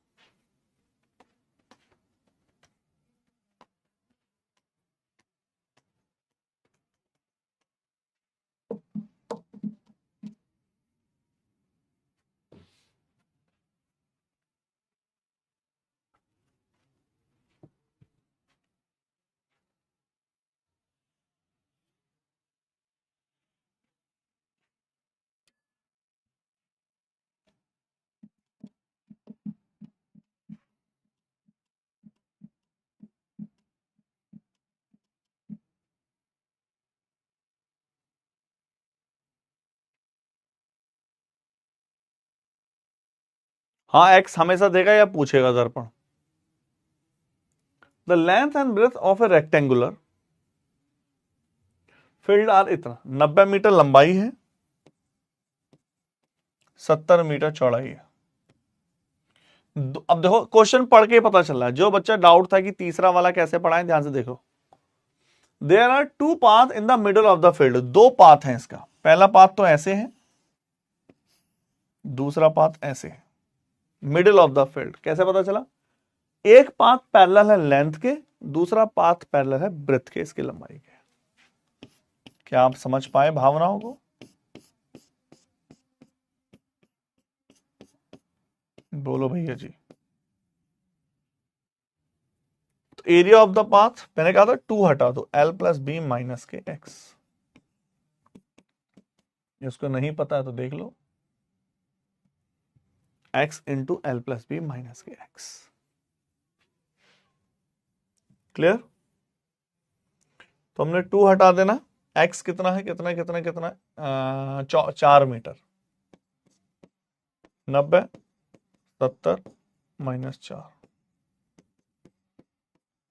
Speaker 1: हाँ एक्स हमेशा देगा या पूछेगा Darpan. The length and breadth of a rectangular field are इतना, 90 मीटर लंबाई है, 70 मीटर चौड़ाई है। अब देखो क्वेश्चन पढ़ के पता चल रहा है, जो बच्चा डाउट था कि तीसरा वाला कैसे पढ़ाएं ध्यान से देखो। There are 2 path in the middle of the field, 2 path हैं इसका। पहला पाथ तो ऐसे है, दूसरा पाथ ऐसे है, मिडिल ऑफ द फील्ड। कैसे पता चला? एक पाथ पैरेलल है लेंथ के, दूसरा पाथ पैरेलल है ब्रेथ के, इसकी लंबाई के। क्या आप समझ पाए भावनाओं को? बोलो भैया जी। तो एरिया ऑफ द पाथ मैंने कहा था 2 हटा दो, l प्लस बी माइनस के x। इसको नहीं पता है तो देख लो, x into L plus B minus के x। क्लियर? तो हमने 2 हटा देना, x कितना है, कितना कितना कितना 4 मीटर, 90 70 माइनस 4,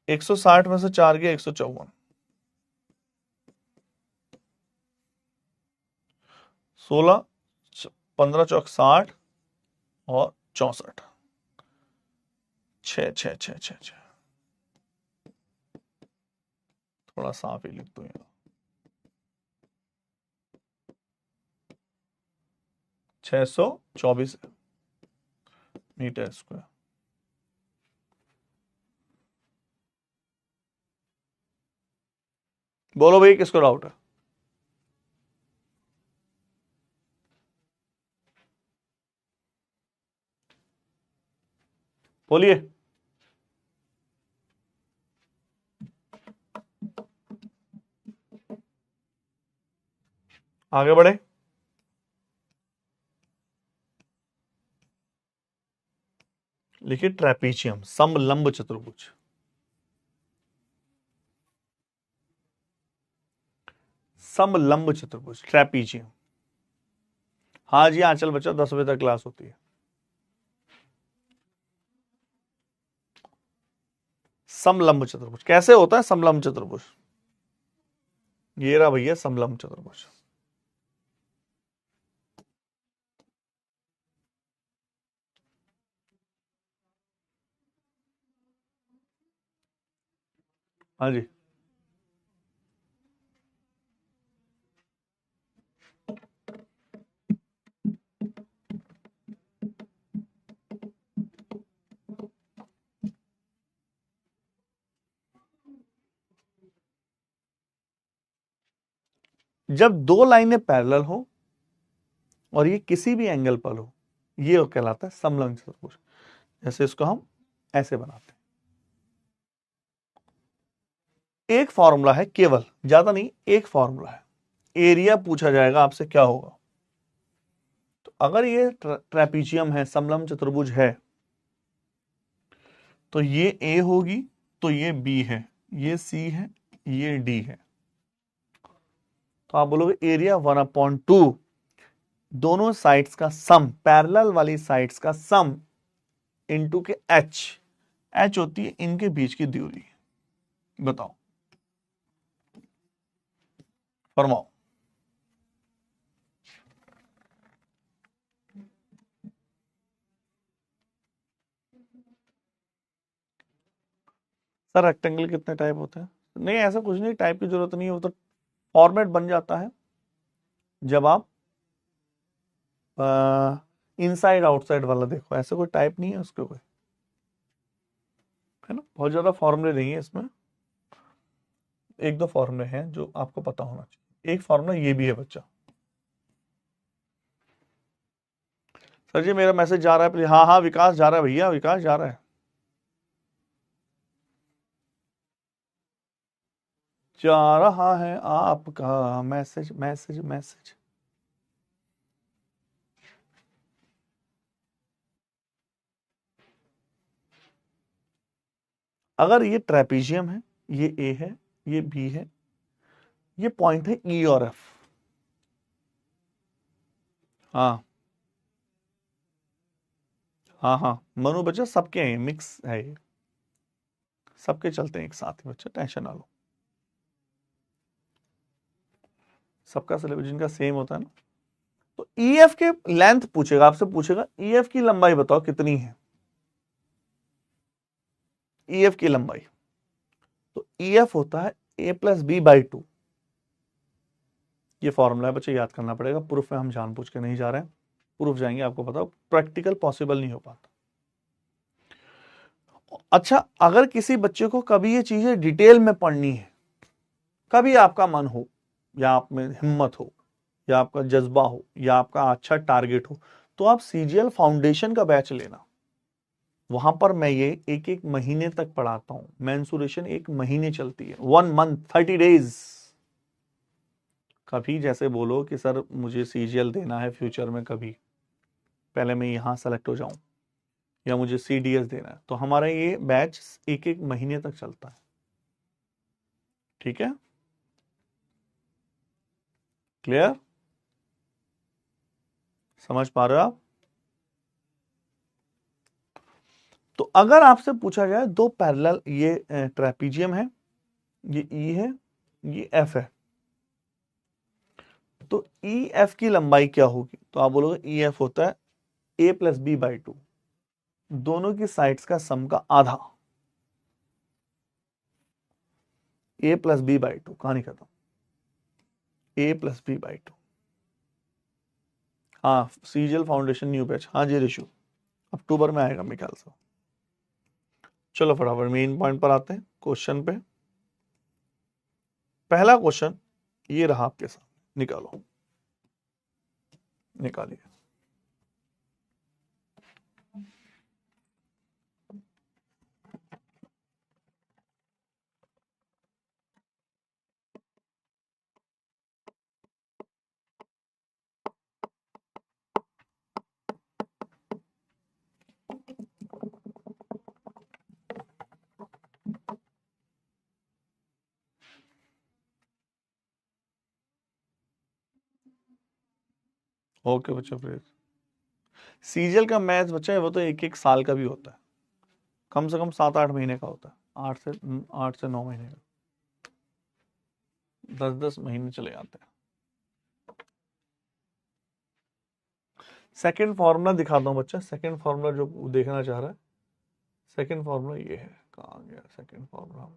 Speaker 1: 160 में से 4 गया 154, 16 15 चौक 60 और 64, 6 6 6 6 6। थोड़ा साफ ही लिख दो यहाँ, 624 मीटर स्क्वायर। बोलो भाई किसको डाउट है? बोलिए। आगे बढ़े। लिखिए ट्रेपीजियम, समलंब चतुर्भुज। समलंब चतुर्भुज ट्रेपीजियम। हाँ जी आंचल बच्चा, 10 बजे तक क्लास होती है। समलंब चतुर्भुज कैसे होता है? समलंब चतुर्भुज ये रहा भैया, समलंब चतुर्भुज। हाँ जी, जब दो लाइनें पैरेलल हो और ये किसी भी एंगल पर हो, ये कहलाता है समलंब चतुर्भुज। जैसे इसको हम ऐसे बनाते हैं। एक फॉर्मूला है केवल, ज्यादा नहीं, एक फॉर्मूला है। एरिया पूछा जाएगा आपसे क्या होगा, तो अगर ये ट्रेपीजियम है, समलंब चतुर्भुज है, तो ये ए होगी, तो ये बी है, ये सी है, ये डी है। तो आप बोलोगे एरिया 1/2 दोनों साइड्स का सम, पैरेलल वाली साइड्स का सम इनटू के एच। एच होती है इनके बीच की दूरी। बताओ, फरमाओ। सर रेक्टेंगल कितने टाइप होते हैं? नहीं ऐसा कुछ नहीं, टाइप की जरूरत नहीं है, वो तो फॉर्मेट बन जाता है जब आप इनसाइड आउटसाइड वाला देखो। ऐसा कोई टाइप नहीं है उसके कोई, है ना। बहुत ज्यादा फॉर्मूले नहीं है इसमें, एक दो फॉर्मूले हैं जो आपको पता होना चाहिए। एक फॉर्मूला ये भी है बच्चा। सर जी मेरा मैसेज जा रहा है प्लीज। हाँ हाँ विकास जा रहा है भैया, विकास जा रहा है। जा रहा है आपका मैसेज मैसेज मैसेज। अगर ये ट्रेपीजियम है, ये ए है, ये बी है, ये पॉइंट है ई और एफ। हाँ हाँ हाँ मनु बच्चा, सबके हैं, मिक्स है ये, सबके चलते हैं एक साथ ही बच्चा, टेंशन ना लो। सबका सिलेबस जिनका सेम होता है ना। तो ई एफ के लेंथ पूछेगा आपसे, पूछेगा ई एफ की लंबाई बताओ कितनी है। ई एफ की लंबाई, तो ई एफ होता है ए प्लस बी बाई 2। ये फॉर्मूला है बच्चे, याद करना पड़ेगा। प्रूफ में हम जानबूझ के नहीं जा रहे हैं, प्रूफ जाएंगे आपको पता, प्रैक्टिकल पॉसिबल नहीं हो पाता। अच्छा, अगर किसी बच्चे को कभी ये चीजें डिटेल में पढ़नी है, कभी आपका मन हो या आप में हिम्मत हो या आपका जज्बा हो या आपका अच्छा टारगेट हो, तो आप सीजीएल फाउंडेशन का बैच लेना। वहां पर मैं ये एक एक महीने तक पढ़ाता हूं। मेंसुरेशन 1 महीने चलती है, 1 मंथ 30 डेज। कभी जैसे बोलो कि सर मुझे सीजीएल देना है फ्यूचर में, कभी पहले मैं यहां सेलेक्ट हो जाऊं, या मुझे सीडीएस देना है, तो हमारा ये बैच एक एक महीने तक चलता है। ठीक है, क्लियर, समझ पा रहे हो आप? तो अगर आपसे पूछा जाए दो पैरेलल, ये ट्रेपीजियम है, ये ई है, ये एफ है, तो ई एफ की लंबाई क्या होगी? तो आप बोलोगे ई एफ होता है ए प्लस बी बाई 2, दोनों की साइड्स का सम का आधा। ए प्लस बी बाई 2, कहानी खत्म। ए प्लस बी बाई 2। हाँ, सीजीएल फाउंडेशन न्यू बैच, हाँ जी रिशु, अक्टूबर में आएगा मेरे ख्याल से। चलो फटाफट मेन पॉइंट पर आते हैं, क्वेश्चन पे। पहला क्वेश्चन ये रहा आपके सामने, निकालो, निकालिए। ओके बच्चा, प्लीज। सीजीएल का मैथ्स बच्चा है वो तो एक एक साल का भी होता है, कम से कम 7-8 महीने का होता है, 8 से 9 महीने का, 10-10 महीने चले जाते हैं। सेकंड फॉर्मूला दिखाता हूं बच्चा, सेकंड फॉर्मूला जो देखना चाह रहा है, सेकंड फॉर्मूला ये है। कहाँ गया सेकंड फॉर्मूला?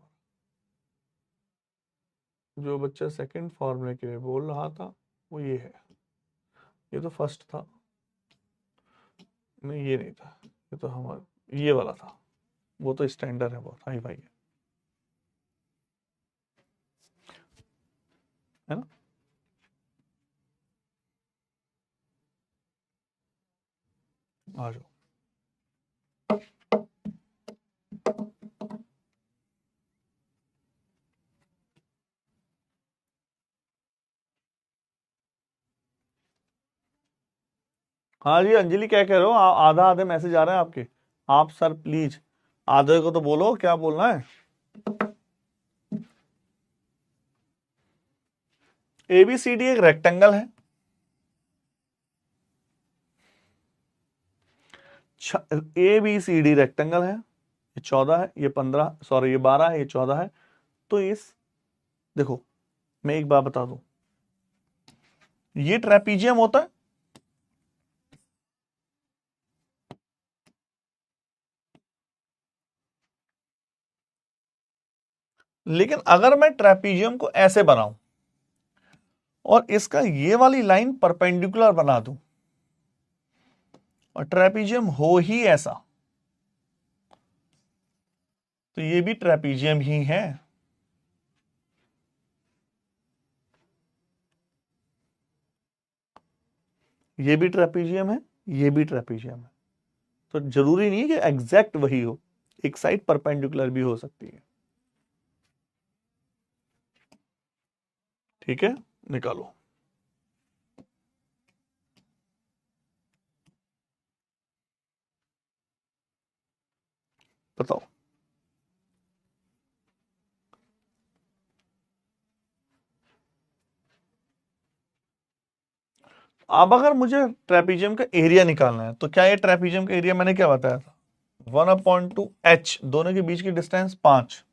Speaker 1: जो बच्चा सेकंड फॉर्मूले के लिए बोल रहा था वो ये है। ये तो फर्स्ट था, नहीं ये नहीं था, ये तो हमारा ये वाला था, वो तो स्टैंडर्ड है, बहुत हाई फाई है ना। आ जाओ। हाँ जी अंजलि, क्या कह रहे हो? आधा आधे मैसेज आ रहे हैं आपके। आप सर प्लीज आधे को तो बोलो क्या बोलना है। एबीसीडी एक रेक्टेंगल है, एबीसीडी रेक्टेंगल है, ये 14 है, ये 15, सॉरी ये 12 है, ये 14 है। तो इस देखो, मैं एक बात बता दूं, ये ट्रेपीजियम होता है, लेकिन अगर मैं ट्रेपीजियम को ऐसे बनाऊं और इसका ये वाली लाइन परपेंडिकुलर बना दूं और ट्रेपीजियम हो ही ऐसा, तो ये भी ट्रेपीजियम ही है। ये भी ट्रेपीजियम है, ये भी ट्रेपीजियम है। तो जरूरी नहीं है कि एग्जैक्ट वही हो, एक साइड परपेंडिकुलर भी हो सकती है। ठीक है, निकालो, बताओ। अब अगर मुझे ट्रेपीजियम का एरिया निकालना है, तो क्या ये ट्रेपीजियम का एरिया मैंने क्या बताया था? 1/2h, दोनों के बीच की distance 5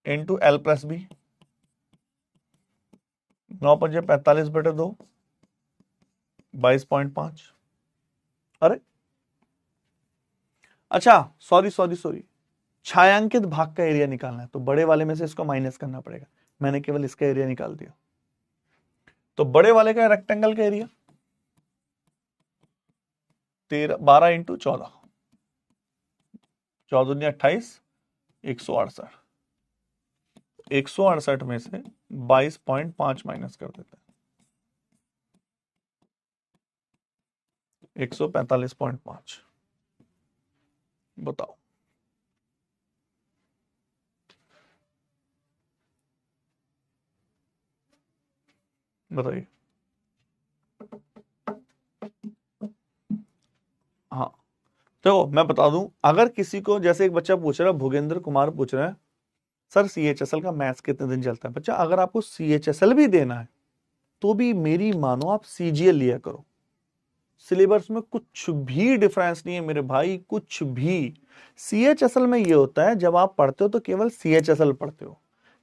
Speaker 1: into L plus B, 9×5=45/2, 22.5। अरे अच्छा, सॉरी सॉरी सॉरी, छायांकित भाग का एरिया निकालना है, तो बड़े वाले में से इसको माइनस करना पड़ेगा। मैंने केवल इसका एरिया निकाल दिया। तो बड़े वाले का रेक्टेंगल का एरिया 12 इंटू 14, 14 दूनी 28, 168, 168 में से 22.5 माइनस कर देते हैं, 145.5। बताओ बताइए। हाँ देखो मैं बता दूं, अगर किसी को, जैसे एक बच्चा पूछ रहा है, भूगेंद्र कुमार पूछ रहा है सर CHSL का मैथ्स कितने दिन चलता है। बच्चा अगर आपको CHSL भी देना है तो भी मेरी मानो आप CGL लिया करो। सिलेबस में कुछ भी डिफरेंस नहीं है मेरे भाई, कुछ भी। CHSL में ये होता है जब आप पढ़ते हो तो केवल CHSL पढ़ते हो,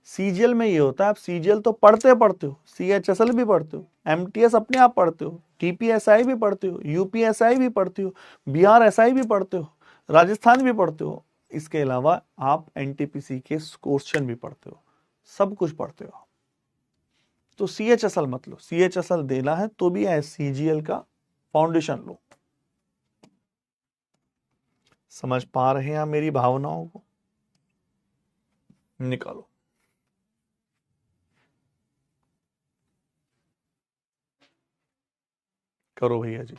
Speaker 1: CGL में ये होता है आप CGL तो पढ़ते हो, CHSL भी पढ़ते हो, MTS अपने आप पढ़ते हो, TPSI भी पढ़ते हो, UPSI भी पढ़ते हो, BRSI भी पढ़ते हो, राजस्थान भी पढ़ते हो। इसके अलावा आप NTPC के क्वेश्चन भी पढ़ते हो, सब कुछ पढ़ते हो। तो CHSL मत लो, CHSL देना है तो भी CGL का फाउंडेशन लो। समझ पा रहे हैं आप मेरी भावनाओं को? निकालो। करो भैया जी।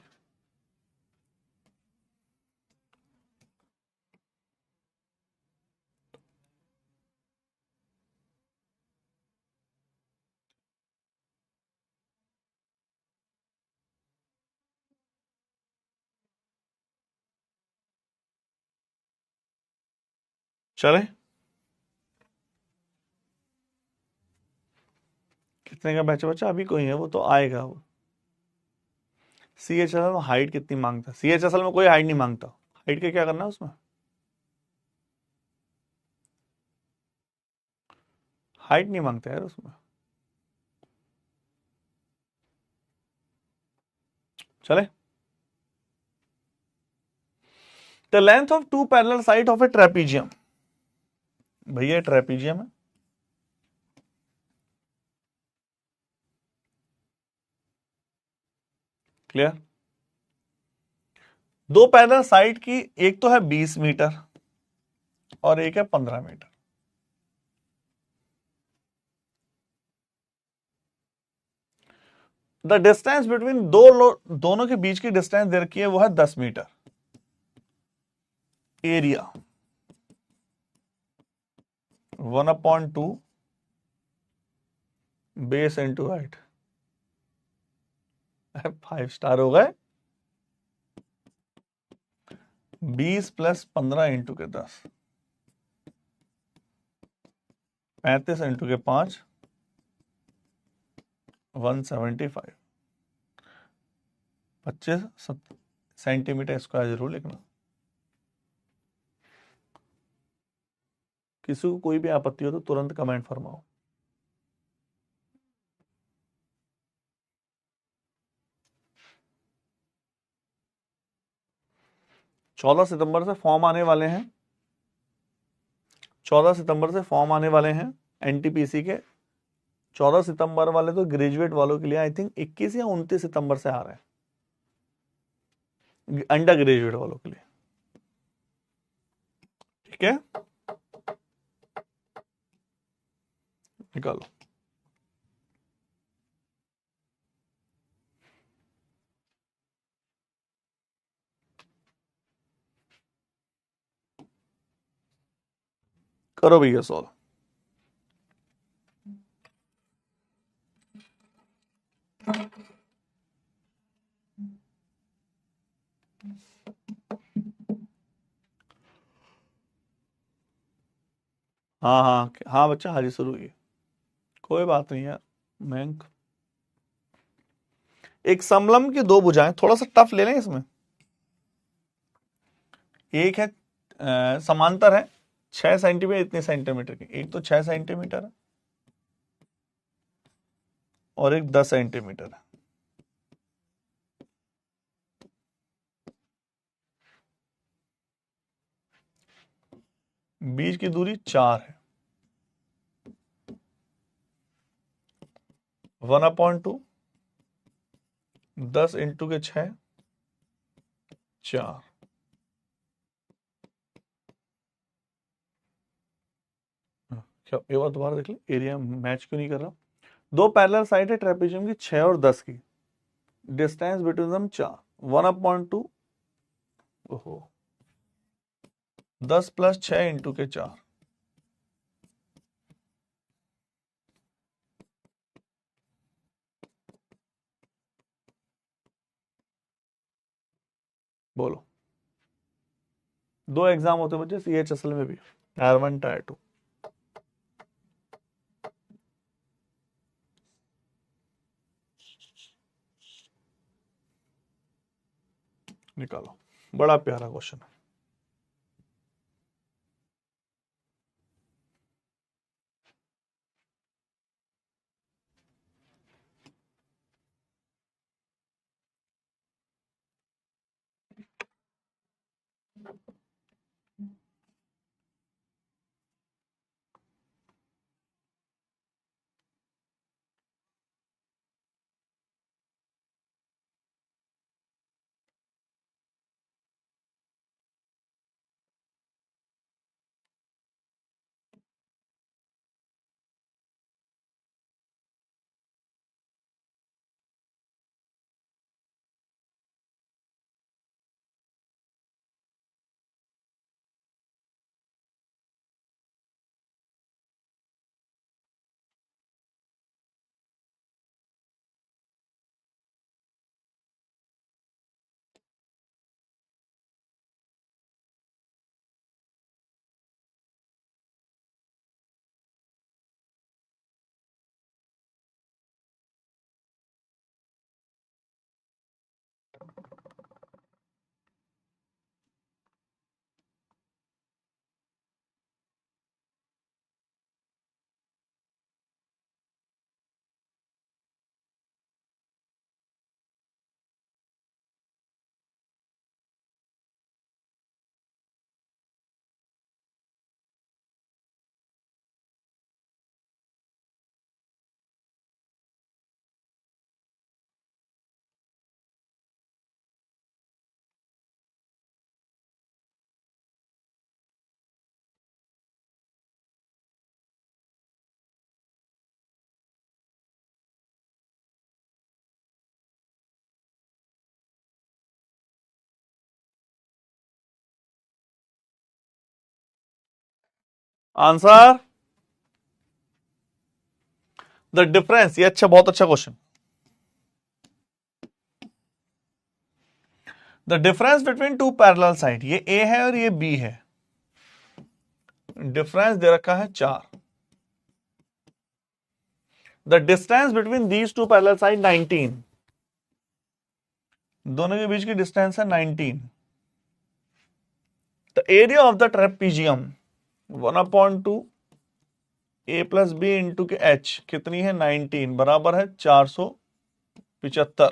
Speaker 1: चले, कितने का बैच बचा? अभी कोई है, वो तो आएगा वो। CHSL में हाइट कितनी मांगता है? CHSL में कोई हाइट नहीं मांगता। हाइट के क्या करना है उसमें? हाइट नहीं मांगता यार उसमें। चले, the length of two parallel side of a trapezium. भैया ट्रेपीजियम है, क्लियर। दो पैरेलल साइड की, एक तो है 20 मीटर और एक है 15 मीटर। द डिस्टेंस बिटवीन दोनों के बीच की डिस्टेंस दे रखी है, वो है 10 meter. Area 1/2 base into height. 5 star हो गए। 20 + 15 इंटू के 10, 35 इंटू के 5, 175, 25 सेंटीमीटर स्क्वायर जरूर लिखना। किसी को कोई भी आपत्ति हो तो तुरंत कमेंट फरमाओ। चौदह सितंबर से फॉर्म आने वाले हैं, 14 सितंबर से फॉर्म आने वाले हैं NTPC के। 14 सितंबर वाले तो ग्रेजुएट वालों के लिए, आई थिंक 21 या 29 सितंबर से आ रहे हैं अंडर ग्रेजुएट वालों के लिए। ठीक है, निकालो। करो भैया सॉल्व। हाँ हाँ हाँ बच्चा, हाजी शुरू हुई। कोई बात नहीं यार मैंक। एक समलंब की दो भुजाएं, थोड़ा सा टफ ले लें इसमें। एक है समांतर है 6 सेंटीमीटर, इतने सेंटीमीटर की। एक तो 6 सेंटीमीटर है और एक 10 सेंटीमीटर है। बीच की दूरी 4 है। 1/2 10 इंटू के 6 4। क्या ये बात दोबारा देख ले, एरिया मैच क्यों नहीं कर रहा। दो पैरेलल साइड है ट्रेपेजियम की 6 और 10 की, डिस्टेंस बिटवीन देम 4, 1/2। ओहो, 10 + 6 इंटू के 4। बोलो, दो एग्जाम होते बच्चे CHSL में भी, टायर 1 टायर 2। निकालो, बड़ा प्यारा क्वेश्चन है। आंसर द डिफरेंस, ये अच्छा, बहुत अच्छा question. The difference between two parallel side, ये ए है और ये बी है, डिफरेंस दे रखा है 4। The distance between these two parallel side 19, दोनों के बीच की डिस्टेंस है 19। The area of the trapezium 1/2 A + B into के H कितनी है 19, बराबर है 475।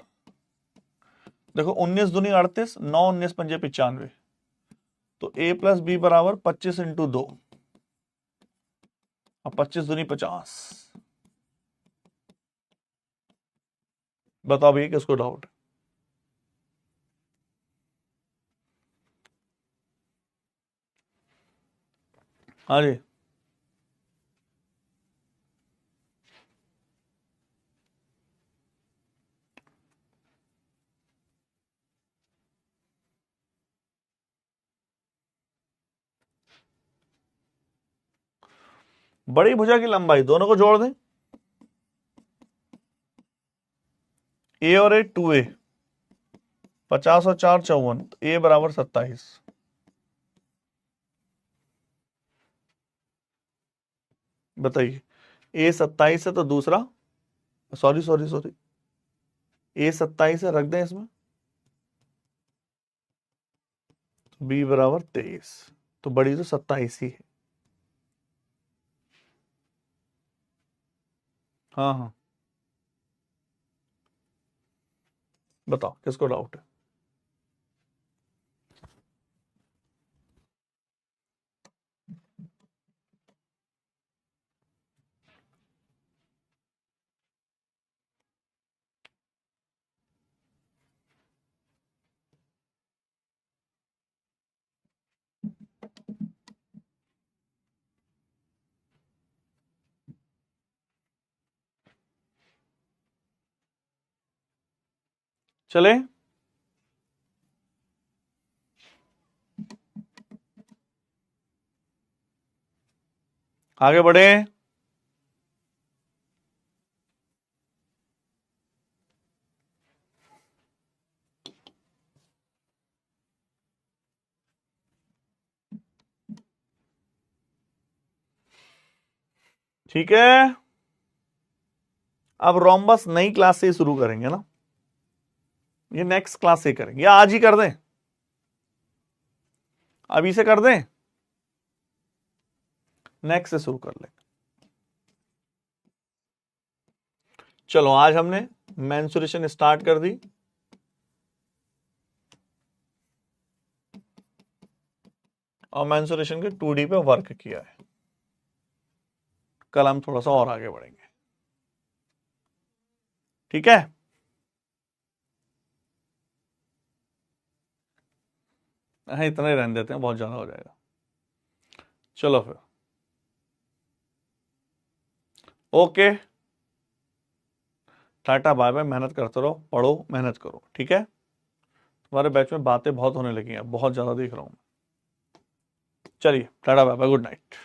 Speaker 1: देखो 19 दूनी 38, 9 19 पंजे 95, तो A + B बराबर 25 इंटू 2, और 25 दूनी 50। बताओ भैया किसको डाउट। हाँ जी, बड़ी भुजा की लंबाई दोनों को जोड़ दें, ए और ए 2A, 50 और 4 54, तो ए बराबर 27। बताइए, ए 27 है तो दूसरा, सॉरी सॉरी सॉरी, ए 27 है, रख दें इसमें, बी बराबर 23, तो बड़ी तो 27 ही है। हाँ हाँ, बताओ किसको डाउट है। चले, आगे बढ़े। ठीक है, अब रोम्बस नई क्लास से शुरू करेंगे ना, ये नेक्स्ट क्लास से करेंगे या आज ही कर दें, अभी से कर दें, नेक्स्ट से शुरू कर लेंगे। चलो आज हमने मेंसुरेशन स्टार्ट कर दी, और मेंसुरेशन के 2D पे वर्क किया है। कल हम थोड़ा सा और आगे बढ़ेंगे, ठीक है। हाँ, इतना ही रहने देते हैं, बहुत ज्यादा हो जाएगा। चलो फिर, ओके, टाटा बाय बाय, मेहनत करते रहो, पढ़ो, मेहनत करो, ठीक है। तुम्हारे बैच में बातें बहुत होने लगी हैं, बहुत ज्यादा देख रहा हूं मैं। चलिए, tata bye bye, good night.